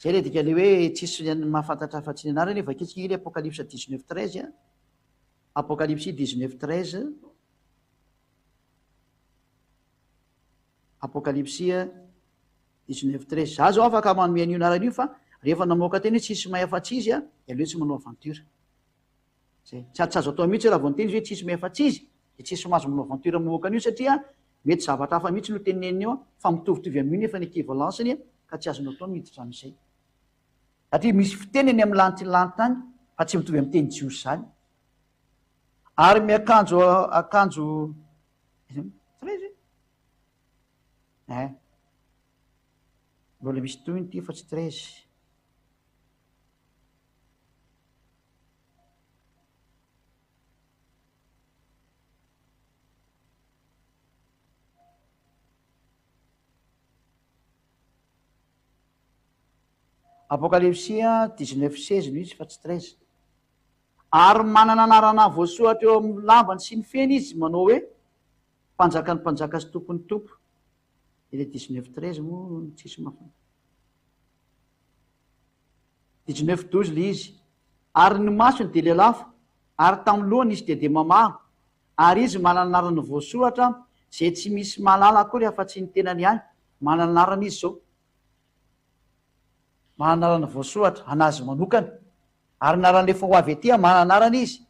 zay le dika le hoe tsisy mahafantatra fa tsy ny anarany vaketsika le Apocalypse 19:13 Apocalypse 19:13 Apocalypse 19:13 za zao afaka manome an'io anarany io fa rehefa namoaka teny hoe tsisy mahay afa-tsy izy de aleo tsy manao aventure zay tsy azo atao mihitsy raha vao niteny hoe tsisy mahay afa-tsy izy de tsisy mahazo manao aventure mamoaka an'io satria mety zavatra hafa mihitsy no teneniny eo fa mitovitovy amin'io nefa ny équivalence-ny ka tsy azonao atao miditra am'izay satria misy fiteneny amin'ny lanitry tany fa tsy mitovy amin'ny teny jiosy zany ary miakanjo mbola misy toyny ty fa tsy 13 13 Apokalipsia 19:16 no izy fa tsy 13. Ary manana anarana voasoratra eo amin'ny lambany sy ny feny izy manao hoe mpanjaka ny mpanjaka sy tompony tompo. Ile 19:13 moa tsisy mafana. 19:12 le izy. Ary ny masony dia lelafo, ary tamin'ny lohany izy dia mamaha, ary izy manana anarana voasoratra izay tsy misy mahalala akory afa-tsy ny tenany ihany. Manana anarana izy zao. Manana anarana voasoratra anazy manokana. Ary anaran'ilay efa ho avy etỳ manana anarana izy.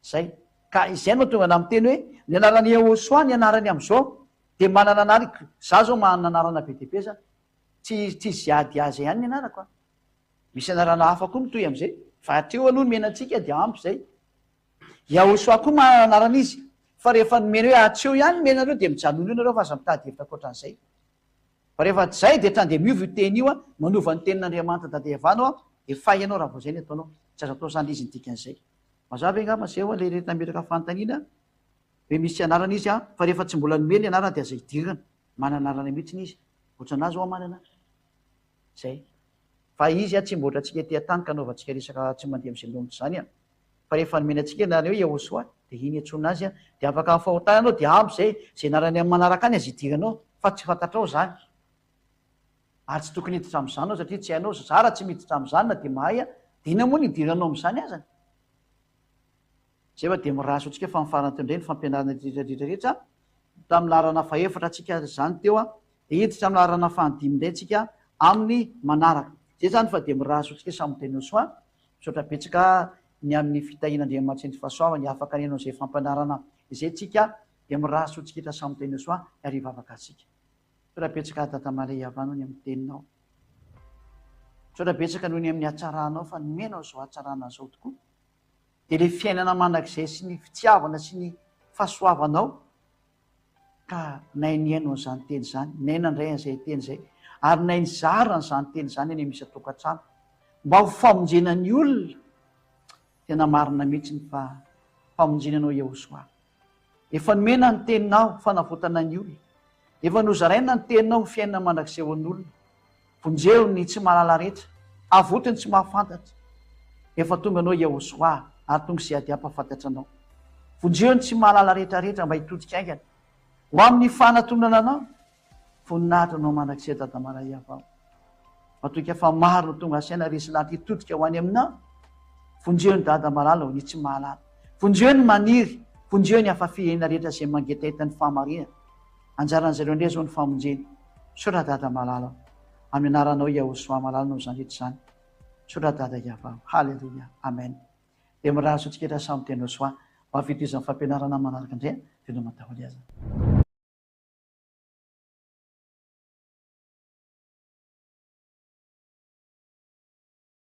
Zay. Ka izay no tonga amin'ny teny hoe ny anarany Yehoshua ny anarany amin'izao dia manana anarana. Za zao manana anarana be dia be zany. Tsy ziady azy ihany ny anarako. Misy anarana hafa koa mitoy amin'izay. Fa hatreo aloha ny menantsika dia ampy zay. Yehoshua koa manana anarana izy. Fa rehefa nomena hoe hatreo ihany menareo dia mijanona ianareo fa aza mitady hevitra ankoatran'izay. Fa rehefa zay dia trany dia miovy io teny io manova ny tenin'Andriamanitra dady havanao dia fay ianao raha vao zay ny ataonao. Tsy azo atao sandry izy ny dikan'izay. Mazava angamba zay le rehetra metraka fanontaniana hoe misy anarana izy fa rehefa tsy mbola nomeny ny anarana dia zay dirana. Manana anarana mihitsy izy. Ohatranazy ao manana. Zay. Fa izy tsy mbola antsika etỳ an-tany ka anaovantsika resaka tsy mandeha amin'izay lomotra izany. Fa rehefa nomeny antsika anarana hoe Yehoshua dia iny antsoina azy dia afaka mifahotana anao dia ampy zay izay anarany amin'ny manaraka any azy idiranao fa tsy fantatrao zany. Ary tsy tokony hiditra amin'izany anao satria tsy hainao zara tsy miditra amin'izany na dia mahay dia ina moa ny idiranao amin'izany azany. Zay fa dia miraso antsika fa mifarana teo indray ny fampianarana rehetra tamin'ny laharana fahaefatra antsika zany teo dia hiditra amin'ny laharana fahadimy indray antsika amin'ny manaraka. Zay zany fa dia miraso antsika samy teny Yehoshua misaotra betsaka ny amin'ny fitahian'Andriamanitra ny fahasoavany afaka nenao izay fampianarana izay tsika dia miraso antsika samy teny Yehoshua hariva afaka antsika. Misaotra betsaka dada Maria havanao ny amin'ny teninao. Misaotra betsaka noho ny amin'ny hatsaranao fa nomenao izao hatsarana izao tokoa. Dia ilay fiainana mandrakizay sy ny fitiavana sy ny fahasoavanao ka nay niaino an'izany teny izany, nay nandray an'izay teny izay, ary nay nizara an'izany teny izany eny misy atokantrano mba ho famonjena ny olona. Tena marina mihitsy fa famonjenanao Yehoshua. Efa nomena ny teninao fanavotana ny olona. Efa nozaraina ny teninao ny fiainana mandrakizay ho an'olona. Vonjeo ny tsy mahalala rehetra, avotiny tsy mahafantatra. Efa tonga anao Yehoshua ary tonga izay ady hampafantatra anao. Vonjeo ny tsy mahalala rehetrarehetra mba hitodika aingana. Ho amin'ny fanatonana anao, voninahitra anao mandrakizay dada Maria avao. Matoka fa maro no tonga asaina resy lahatra hitodika ho any aminao. Vonjeo ny dada malala ho ny tsy mahalala. Vonjeo ny maniry, vonjeo ny hafa fiainana rehetra izay mangetaita ny fahamarina. Anjaran'izareo indray zao ny famonjena. Misaotra dada malala. Amin'ny anaranao Yehoshua malala no izany rehetra izany. Misaotra dada Yavao. Halleluja. Amen. Dia miraso antsika samy teny Yehoshua. Mavita izany fampianarana manaraka indray dia no mataholy azy.